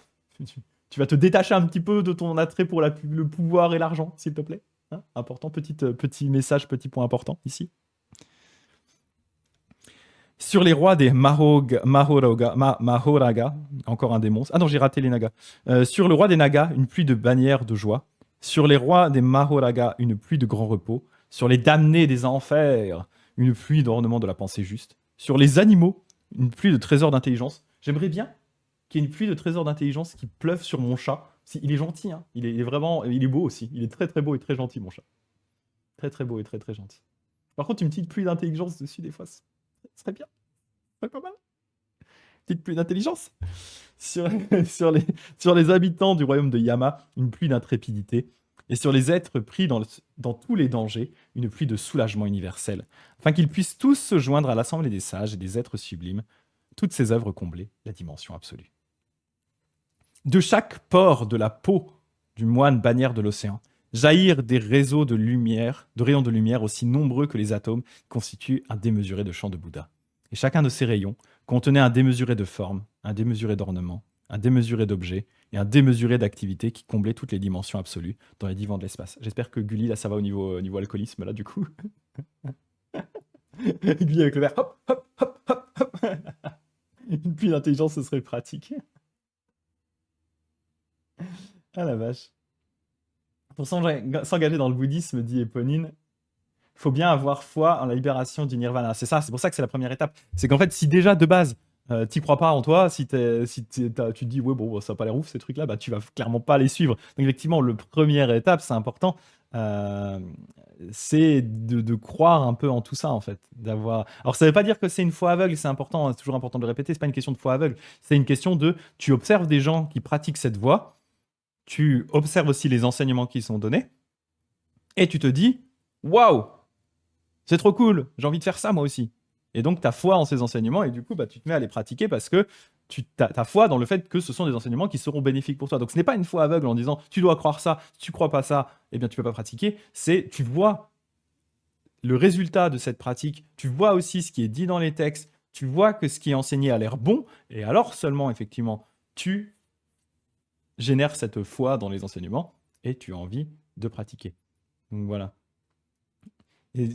tu vas te détacher un petit peu de ton attrait pour le pouvoir et l'argent, s'il te plaît. Hein, important, petit message, petit point important ici. Sur les rois des Mahoraga, encore un démon. Ah non, j'ai raté les Nagas. Sur le roi des Nagas, une pluie de bannières de joie. Sur les rois des Mahoraga, une pluie de grand repos. Sur les damnés des enfers, une pluie d'ornements de la pensée juste. Sur les animaux, une pluie de trésors d'intelligence. J'aimerais bien qu'il y ait une pluie de trésors d'intelligence qui pleuve sur mon chat. Il est gentil, hein. Il est vraiment, il est beau aussi. Il est très très beau et très gentil, mon chat. Très très beau et très très gentil. Par contre, une petite pluie d'intelligence dessus, des fois, ce serait bien. Ce serait pas mal. Petite pluie d'intelligence. Sur les habitants du royaume de Yama, une pluie d'intrépidité. Et sur les êtres pris dans tous les dangers, une pluie de soulagement universel, afin qu'ils puissent tous se joindre à l'assemblée des sages et des êtres sublimes, toutes ces œuvres combler la dimension absolue. De chaque pore de la peau du moine bannière de l'océan, jaillirent des réseaux de lumière, de rayons de lumière aussi nombreux que les atomes qui constituent un démesuré de champ de Bouddha. Et chacun de ces rayons contenait un démesuré de forme, un démesuré d'ornement, un démesuré d'objets et un démesuré d'activités qui comblaient toutes les dimensions absolues dans les divans de l'espace. J'espère que Gulli, là, ça va au niveau alcoolisme, là, du coup. Gulli avec le verre, hop, hop, hop, hop, hop. Une pluie d'intelligence, ce serait pratique. Ah la vache. Pour s'engager dans le bouddhisme, dit Éponine, il faut bien avoir foi en la libération du nirvana. C'est ça, c'est pour ça que c'est la première étape. C'est qu'en fait, si déjà de base, t'y crois pas en toi, tu te dis, ouais, bon, ça n'a pas l'air ouf ces trucs-là, bah, tu vas clairement pas les suivre. Donc, effectivement, la première étape, c'est important, c'est de croire un peu en tout ça, en fait. Alors, ça veut pas dire que c'est une foi aveugle, c'est important, c'est toujours important de le répéter, c'est pas une question de foi aveugle, c'est une question de, tu observes des gens qui pratiquent cette voie, tu observes aussi les enseignements qui sont donnés, et tu te dis, waouh! C'est trop cool, j'ai envie de faire ça moi aussi. Et donc, tu as foi en ces enseignements et du coup, bah, tu te mets à les pratiquer parce que tu as foi dans le fait que ce sont des enseignements qui seront bénéfiques pour toi. Donc, ce n'est pas une foi aveugle en disant tu dois croire ça, si tu crois pas ça, eh bien, tu peux pas pratiquer. C'est tu vois le résultat de cette pratique, tu vois aussi ce qui est dit dans les textes, tu vois que ce qui est enseigné a l'air bon, et alors seulement, effectivement, tu génères cette foi dans les enseignements et tu as envie de pratiquer. Donc voilà. Et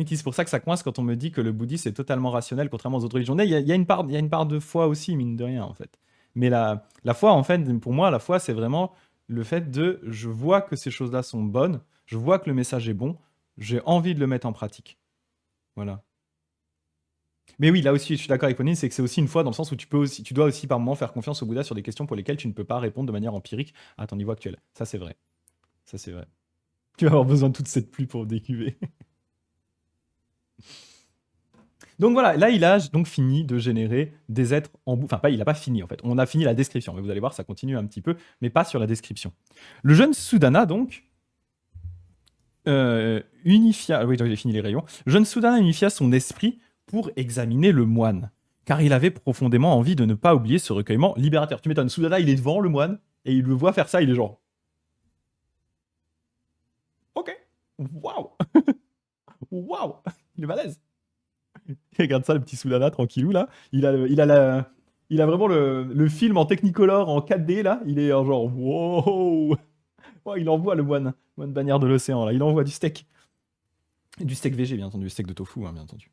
c'est pour ça que ça coince quand on me dit que le bouddhisme est totalement rationnel, contrairement aux autres religions. Il y a une part de foi aussi, mine de rien, en fait. Mais la foi, en fait, pour moi, la foi, c'est vraiment le fait de je vois que ces choses-là sont bonnes, je vois que le message est bon, j'ai envie de le mettre en pratique. Voilà. Mais oui, là aussi, je suis d'accord avec Pauline, c'est que c'est aussi une foi dans le sens où tu dois aussi par moment faire confiance au Bouddha sur des questions pour lesquelles tu ne peux pas répondre de manière empirique à ton niveau actuel. Ça, c'est vrai. Ça, c'est vrai. Tu vas avoir besoin de toute cette pluie pour décuver. Donc voilà, là, il a donc fini de générer des êtres en bout. Enfin, pas, il n'a pas fini en fait. On a fini la description, mais vous allez voir, ça continue un petit peu, mais pas sur la description. Le jeune Sudana, donc, unifia. Oui, j'ai fini les rayons. Le jeune Sudana unifia son esprit pour examiner le moine, car il avait profondément envie de ne pas oublier ce recueillement libérateur. Tu m'étonnes, Sudana, il est devant le moine, et il le voit faire ça, il est genre. Ok, waouh, waouh, il est balèze. Regarde ça, le petit Soulana, tranquillou, là. Il a vraiment le film en Technicolor, en 4D, là. Il est en genre, wow. Oh, il envoie le moine bannière de l'océan, là. Il envoie du steak. Du steak végé, bien entendu. Du steak de tofu, hein, bien entendu.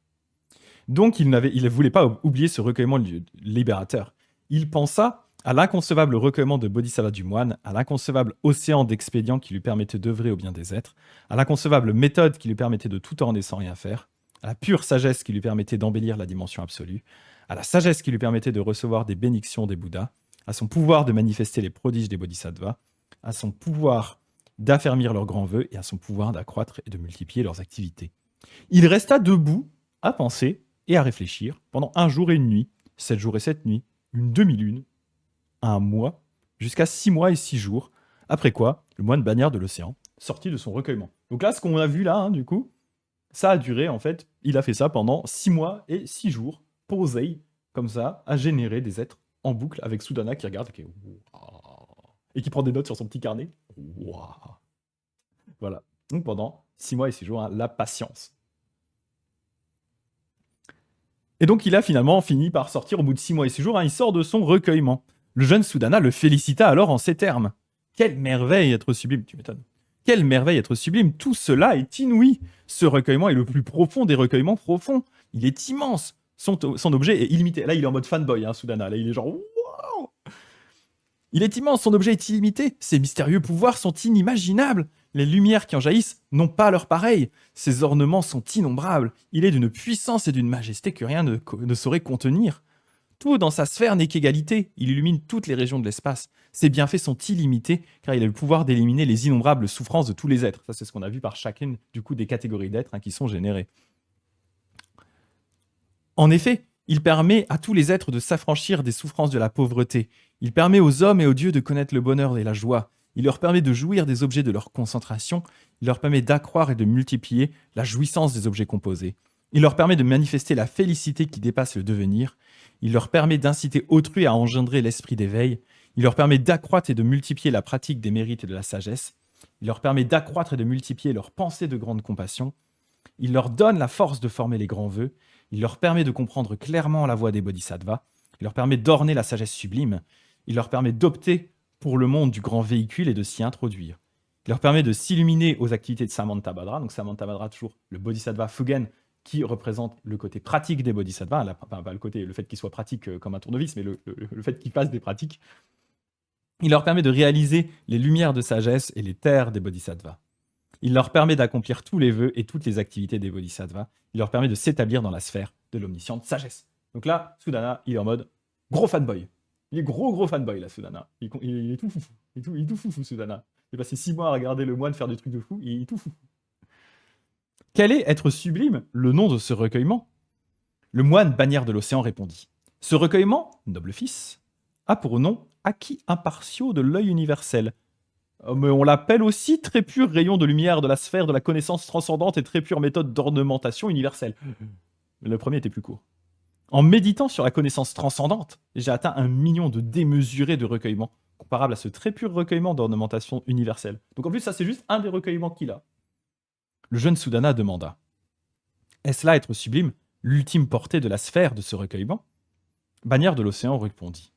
Donc, il ne voulait pas oublier ce recueillement libérateur. Il pensa à l'inconcevable recueillement de Bodhisattva du moine, à l'inconcevable océan d'expédients qui lui permettait d'œuvrer au bien des êtres, à l'inconcevable méthode qui lui permettait de tout ordonner sans rien faire, à la pure sagesse qui lui permettait d'embellir la dimension absolue, à la sagesse qui lui permettait de recevoir des bénédictions des Bouddhas, à son pouvoir de manifester les prodiges des Bodhisattvas, à son pouvoir d'affermir leurs grands vœux et à son pouvoir d'accroître et de multiplier leurs activités. Il resta debout, à penser et à réfléchir pendant 1 jour et 1 nuit, 7 jours et 7 nuits, une demi-lune, 1 mois, jusqu'à 6 mois et 6 jours, après quoi, le moine bannière de l'océan sortit de son recueillement. Donc là, ce qu'on a vu là, du coup, ça a duré, en fait, il a fait ça pendant 6 mois et 6 jours, posé, comme ça, à générer des êtres en boucle avec Sudana qui regarde et qui prend des notes sur son petit carnet. Voilà. Donc pendant 6 mois et 6 jours, hein, la patience. Et donc il a finalement fini par sortir au bout de 6 mois et 6 jours, hein, il sort de son recueillement. Le jeune Sudana le félicita alors en ces termes. Quelle merveille être sublime, tu m'étonnes. Quelle merveille être sublime, tout cela est inouï. Ce recueillement est le plus profond des recueillements profonds. Il est immense. Son objet est illimité. Là, il est en mode fanboy, hein, Sudana. Là, il est genre, wow. Il est immense, son objet est illimité. Ses mystérieux pouvoirs sont inimaginables. Les lumières qui en jaillissent n'ont pas leur pareil. Ses ornements sont innombrables. Il est d'une puissance et d'une majesté que rien ne saurait contenir. Tout dans sa sphère n'est qu'égalité. Il illumine toutes les régions de l'espace. Ses bienfaits sont illimités, car il a le pouvoir d'éliminer les innombrables souffrances de tous les êtres. Ça, c'est ce qu'on a vu par chacune du coup, des catégories d'êtres, hein, qui sont générées. En effet, il permet à tous les êtres de s'affranchir des souffrances de la pauvreté. Il permet aux hommes et aux dieux de connaître le bonheur et la joie. Il leur permet de jouir des objets de leur concentration. Il leur permet d'accroître et de multiplier la jouissance des objets composés. Il leur permet de manifester la félicité qui dépasse le devenir. Il leur permet d'inciter autrui à engendrer l'esprit d'éveil. Il leur permet d'accroître et de multiplier la pratique des mérites et de la sagesse. Il leur permet d'accroître et de multiplier leur pensée de grande compassion. Il leur donne la force de former les grands vœux. Il leur permet de comprendre clairement la voie des bodhisattvas. Il leur permet d'orner la sagesse sublime. Il leur permet d'opter pour le monde du grand véhicule et de s'y introduire. Il leur permet de s'illuminer aux activités de Samantabhadra. Donc Samantabhadra, toujours le bodhisattva Fugen, qui représente le côté pratique des bodhisattvas, pas le fait qu'ils soient pratiques comme un tournevis, mais le fait qu'ils fassent des pratiques. Il leur permet de réaliser les lumières de sagesse et les terres des bodhisattvas. Il leur permet d'accomplir tous les vœux et toutes les activités des bodhisattvas. Il leur permet de s'établir dans la sphère de l'omnisciente sagesse. Donc là, Sudana, il est en mode gros fanboy. Il est gros fanboy, là, Sudana. Il est tout foufou. Il est tout foufou, Sudana. Il a passé 6 mois à regarder le moine faire des trucs de fou. Il est tout foufou. Quel est être sublime, le nom de ce recueillement? Le moine bannière de l'océan répondit. Ce recueillement, noble fils, a pour nom acquis impartiaux de l'œil universel. Mais on l'appelle aussi très pur rayon de lumière de la sphère de la connaissance transcendante et très pure méthode d'ornementation universelle. Le premier était plus court. En méditant sur la connaissance transcendante, j'ai atteint 1 million de démesurés de recueillements, comparable à ce très pur recueillement d'ornementation universelle. Donc en plus, ça c'est juste un des recueillements qu'il a. Le jeune Sudana demanda. Est-ce là être sublime, l'ultime portée de la sphère de ce recueillement? Bannière de l'océan répondit.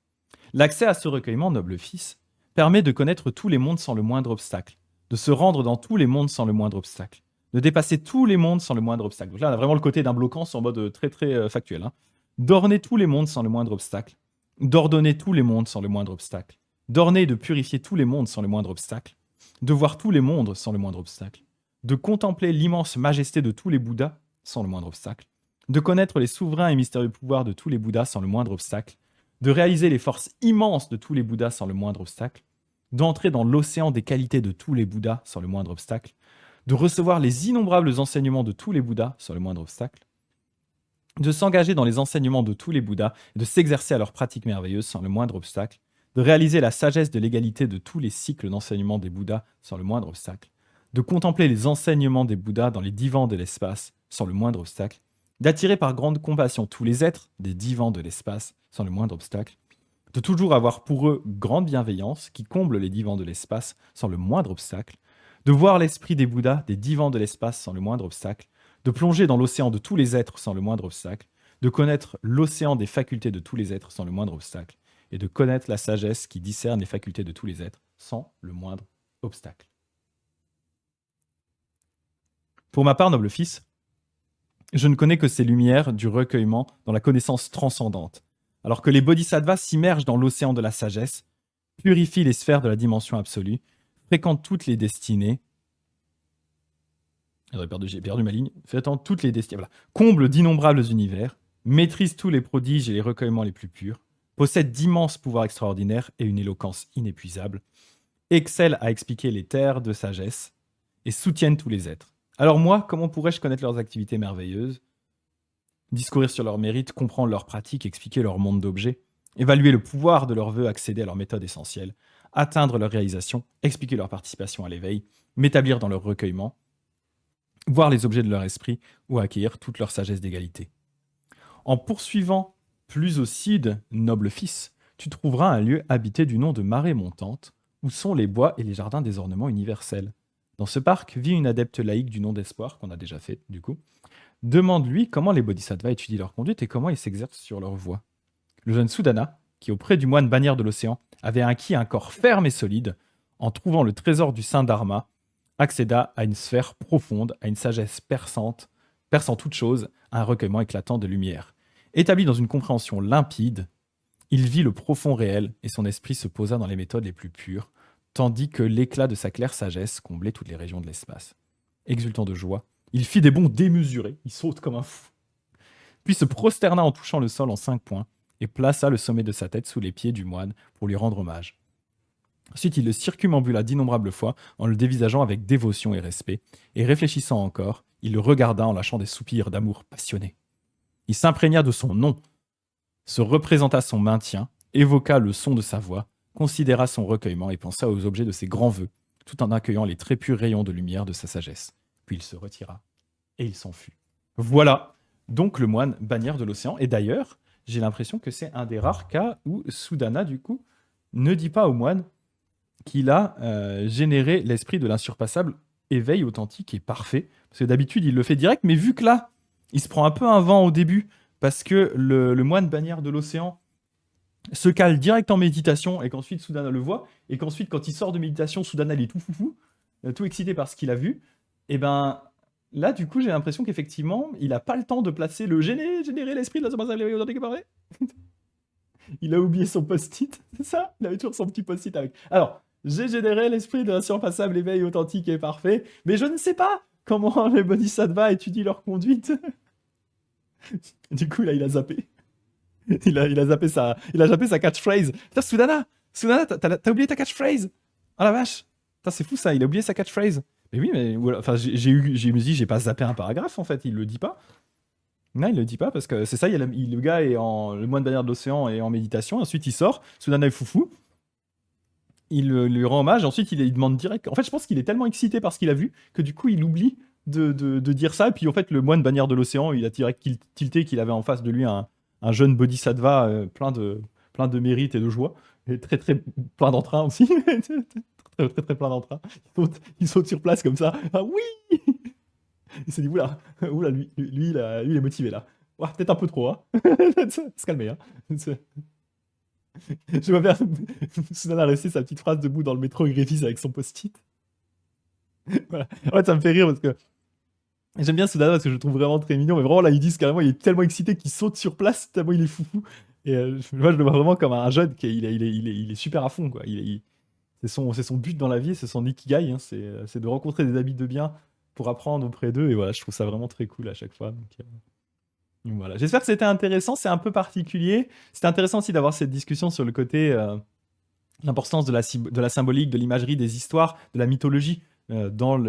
L'accès à ce recueillement, noble fils, permet de connaître tous les mondes sans le moindre obstacle. de se rendre dans tous les mondes sans le moindre obstacle, de dépasser tous les mondes sans le moindre obstacle. Donc là, on a vraiment le côté d'un bloquant en mode très très factuel. Hein. D'orner tous les mondes sans le moindre obstacle, d'ordonner tous les mondes sans le moindre obstacle, d'orner et de purifier tous les mondes sans le moindre obstacle, de voir tous les mondes sans le moindre obstacle, de contempler l'immense majesté de tous les Bouddhas sans le moindre obstacle, de connaître les souverains et mystérieux pouvoirs de tous les Bouddhas sans le moindre obstacle, de réaliser les forces immenses de tous les Bouddhas sans le moindre obstacle, d'entrer dans l'océan des qualités de tous les Bouddhas sans le moindre obstacle, de recevoir les innombrables enseignements de tous les Bouddhas sans le moindre obstacle, de s'engager dans les enseignements de tous les Bouddhas et de s'exercer à leurs pratiques merveilleuses sans le moindre obstacle, de réaliser la sagesse de l'égalité de tous les cycles d'enseignement des Bouddhas sans le moindre obstacle, de contempler les enseignements des Bouddhas dans les divans de l'espace sans le moindre obstacle, d'attirer par grande compassion tous les êtres des divans de l'espace sans le moindre obstacle, de toujours avoir pour eux grande bienveillance qui comble les divans de l'espace sans le moindre obstacle, de voir l'esprit des Bouddhas des divans de l'espace sans le moindre obstacle, de plonger dans l'océan de tous les êtres sans le moindre obstacle, de connaître l'océan des facultés de tous les êtres sans le moindre obstacle, et de connaître la sagesse qui discerne les facultés de tous les êtres sans le moindre obstacle. Pour ma part, noble fils, je ne connais que ces lumières du recueillement dans la connaissance transcendante, alors que les bodhisattvas s'immergent dans l'océan de la sagesse, purifient les sphères de la dimension absolue, fréquentent toutes les destinées. J'ai perdu ma ligne. Fréquentent toutes les destinées. Voilà. Comblent d'innombrables univers, maîtrisent tous les prodiges et les recueillements les plus purs, possèdent d'immenses pouvoirs extraordinaires et une éloquence inépuisable, excellent à expliquer les terres de sagesse et soutiennent tous les êtres. Alors moi, comment pourrais-je connaître leurs activités merveilleuses, discourir sur leurs mérites, comprendre leurs pratiques, expliquer leur monde d'objets, évaluer le pouvoir de leurs vœux, accéder à leur méthode essentielle, atteindre leur réalisation, expliquer leur participation à l'éveil, m'établir dans leur recueillement, voir les objets de leur esprit ou acquérir toute leur sagesse d'égalité. En poursuivant plus au sud, noble fils, tu trouveras un lieu habité du nom de Marée Montante, où sont les bois et les jardins des ornements universels. Dans ce parc vit une adepte laïque du nom d'Espoir, qu'on a déjà fait du coup. Demande-lui comment les bodhisattvas étudient leur conduite et comment ils s'exercent sur leur voie. Le jeune Sudana, qui auprès du moine bannière de l'océan avait acquis un corps ferme et solide, en trouvant le trésor du Saint Dharma, accéda à une sphère profonde, à une sagesse perçante, perçant toute chose, à un recueillement éclatant de lumière. Établi dans une compréhension limpide, il vit le profond réel et son esprit se posa dans les méthodes les plus pures, tandis que l'éclat de sa claire sagesse comblait toutes les régions de l'espace. Exultant de joie, il fit des bonds démesurés, il saute comme un fou, puis se prosterna en touchant le sol en 5 points et plaça le sommet de sa tête sous les pieds du moine pour lui rendre hommage. Ensuite, il le circumambula d'innombrables fois en le dévisageant avec dévotion et respect, et réfléchissant encore, il le regarda en lâchant des soupirs d'amour passionné. Il s'imprégna de son nom, se représenta son maintien, évoqua le son de sa voix, considéra son recueillement et pensa aux objets de ses grands vœux, tout en accueillant les très purs rayons de lumière de sa sagesse. Puis il se retira, et il s'en fut. Voilà, donc le moine bannière de l'océan. Et d'ailleurs, j'ai l'impression que c'est un des rares cas où Sudana, du coup, ne dit pas au moine qu'il a généré l'esprit de l'insurpassable éveil authentique et parfait. Parce que d'habitude, il le fait direct, mais vu que là, il se prend un peu un vent au début, parce que le moine bannière de l'océan se cale direct en méditation, et qu'ensuite Sudana le voit, et qu'ensuite, quand il sort de méditation, Sudana il est tout foufou, tout excité par ce qu'il a vu, et ben là, du coup, j'ai l'impression qu'effectivement, il n'a pas le temps de placer le générer l'esprit de l'insurpassable éveil authentique et parfait. Il a oublié son post-it, c'est ça? Il avait toujours son petit post-it avec. Alors, j'ai généré l'esprit de l'insurpassable éveil authentique et parfait, mais je ne sais pas comment les bodhisattvas étudient leur conduite. Du coup, là, il a zappé. Il a zappé sa catchphrase. Putain, Sudana, t'as oublié ta catchphrase. Ah la vache. Putain, c'est fou ça, il a oublié sa catchphrase. Mais oui, mais voilà, enfin, j'ai pas zappé un paragraphe en fait, il le dit pas. Non, il le dit pas parce que c'est ça, le gars le moine bannière de l'océan est en méditation, ensuite il sort, Sudana est foufou, il lui rend hommage, ensuite il demande direct. En fait, je pense qu'il est tellement excité par ce qu'il a vu que du coup il oublie de dire ça, et puis en fait, le moine bannière de l'océan, il a direct tilté qu'il avait en face de lui un jeune bodhisattva plein de mérite et de joie, et très très plein d'entrain aussi. Très, très, très plein d'entrain. Il saute sur place comme ça. Ah oui. Il s'est dit, oula, oula lui, il est motivé là. Ouah, peut-être un peu trop, hein. Se calmer, hein. Je vais faire Sudana rester sa petite phrase debout dans le métro Griffiths avec son post-it. Voilà. En fait, ça me fait rire parce que j'aime bien Sudana parce que je le trouve vraiment très mignon, mais vraiment là, ils disent carrément, il est tellement excité qu'il saute sur place, tellement il est foufou. Et moi, je le vois vraiment comme un jeune qui il est super à fond, quoi. C'est son but dans la vie, c'est son ikigai, hein, c'est de rencontrer des habits de bien pour apprendre auprès d'eux. Et voilà, je trouve ça vraiment très cool à chaque fois. Donc voilà. J'espère que c'était intéressant, c'est un peu particulier. C'était intéressant aussi d'avoir cette discussion sur le côté, l'importance de de la symbolique, de l'imagerie, des histoires, de la mythologie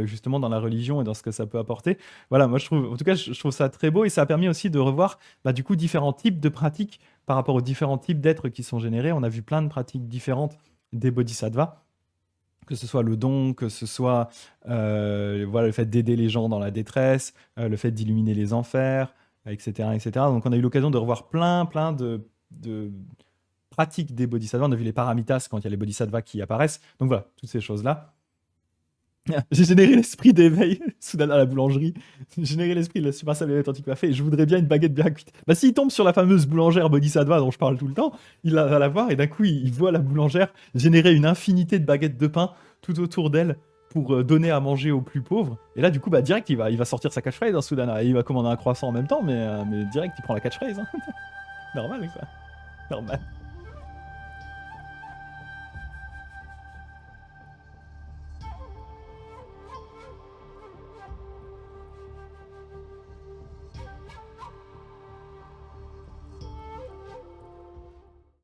justement dans la religion et dans ce que ça peut apporter. Voilà, moi je trouve, en tout cas, je trouve ça très beau et ça a permis aussi de revoir bah, du coup différents types de pratiques par rapport aux différents types d'êtres qui sont générés. On a vu plein de pratiques différentes des bodhisattvas, que ce soit le don, que ce soit voilà, le fait d'aider les gens dans la détresse, le fait d'illuminer les enfers, etc., etc. Donc on a eu l'occasion de revoir plein de pratique des bodhisattvas. On a vu les paramitas quand il y a les bodhisattvas qui apparaissent. Donc voilà, toutes ces choses-là. J'ai généré l'esprit d'éveil, soudain à la boulangerie. J'ai généré l'esprit de la super salle authentique café et je voudrais bien une baguette bien cuite. Bah, s'il tombe sur la fameuse boulangère bodhisattva dont je parle tout le temps, il va la voir et d'un coup, il voit la boulangère générer une infinité de baguettes de pain tout autour d'elle pour donner à manger aux plus pauvres. Et là, du coup, bah, direct, il va sortir sa catchphrase, hein, Soudana. Et il va commander un croissant en même temps, mais direct, il prend la catchphrase. Hein. Normal, ça. Normal.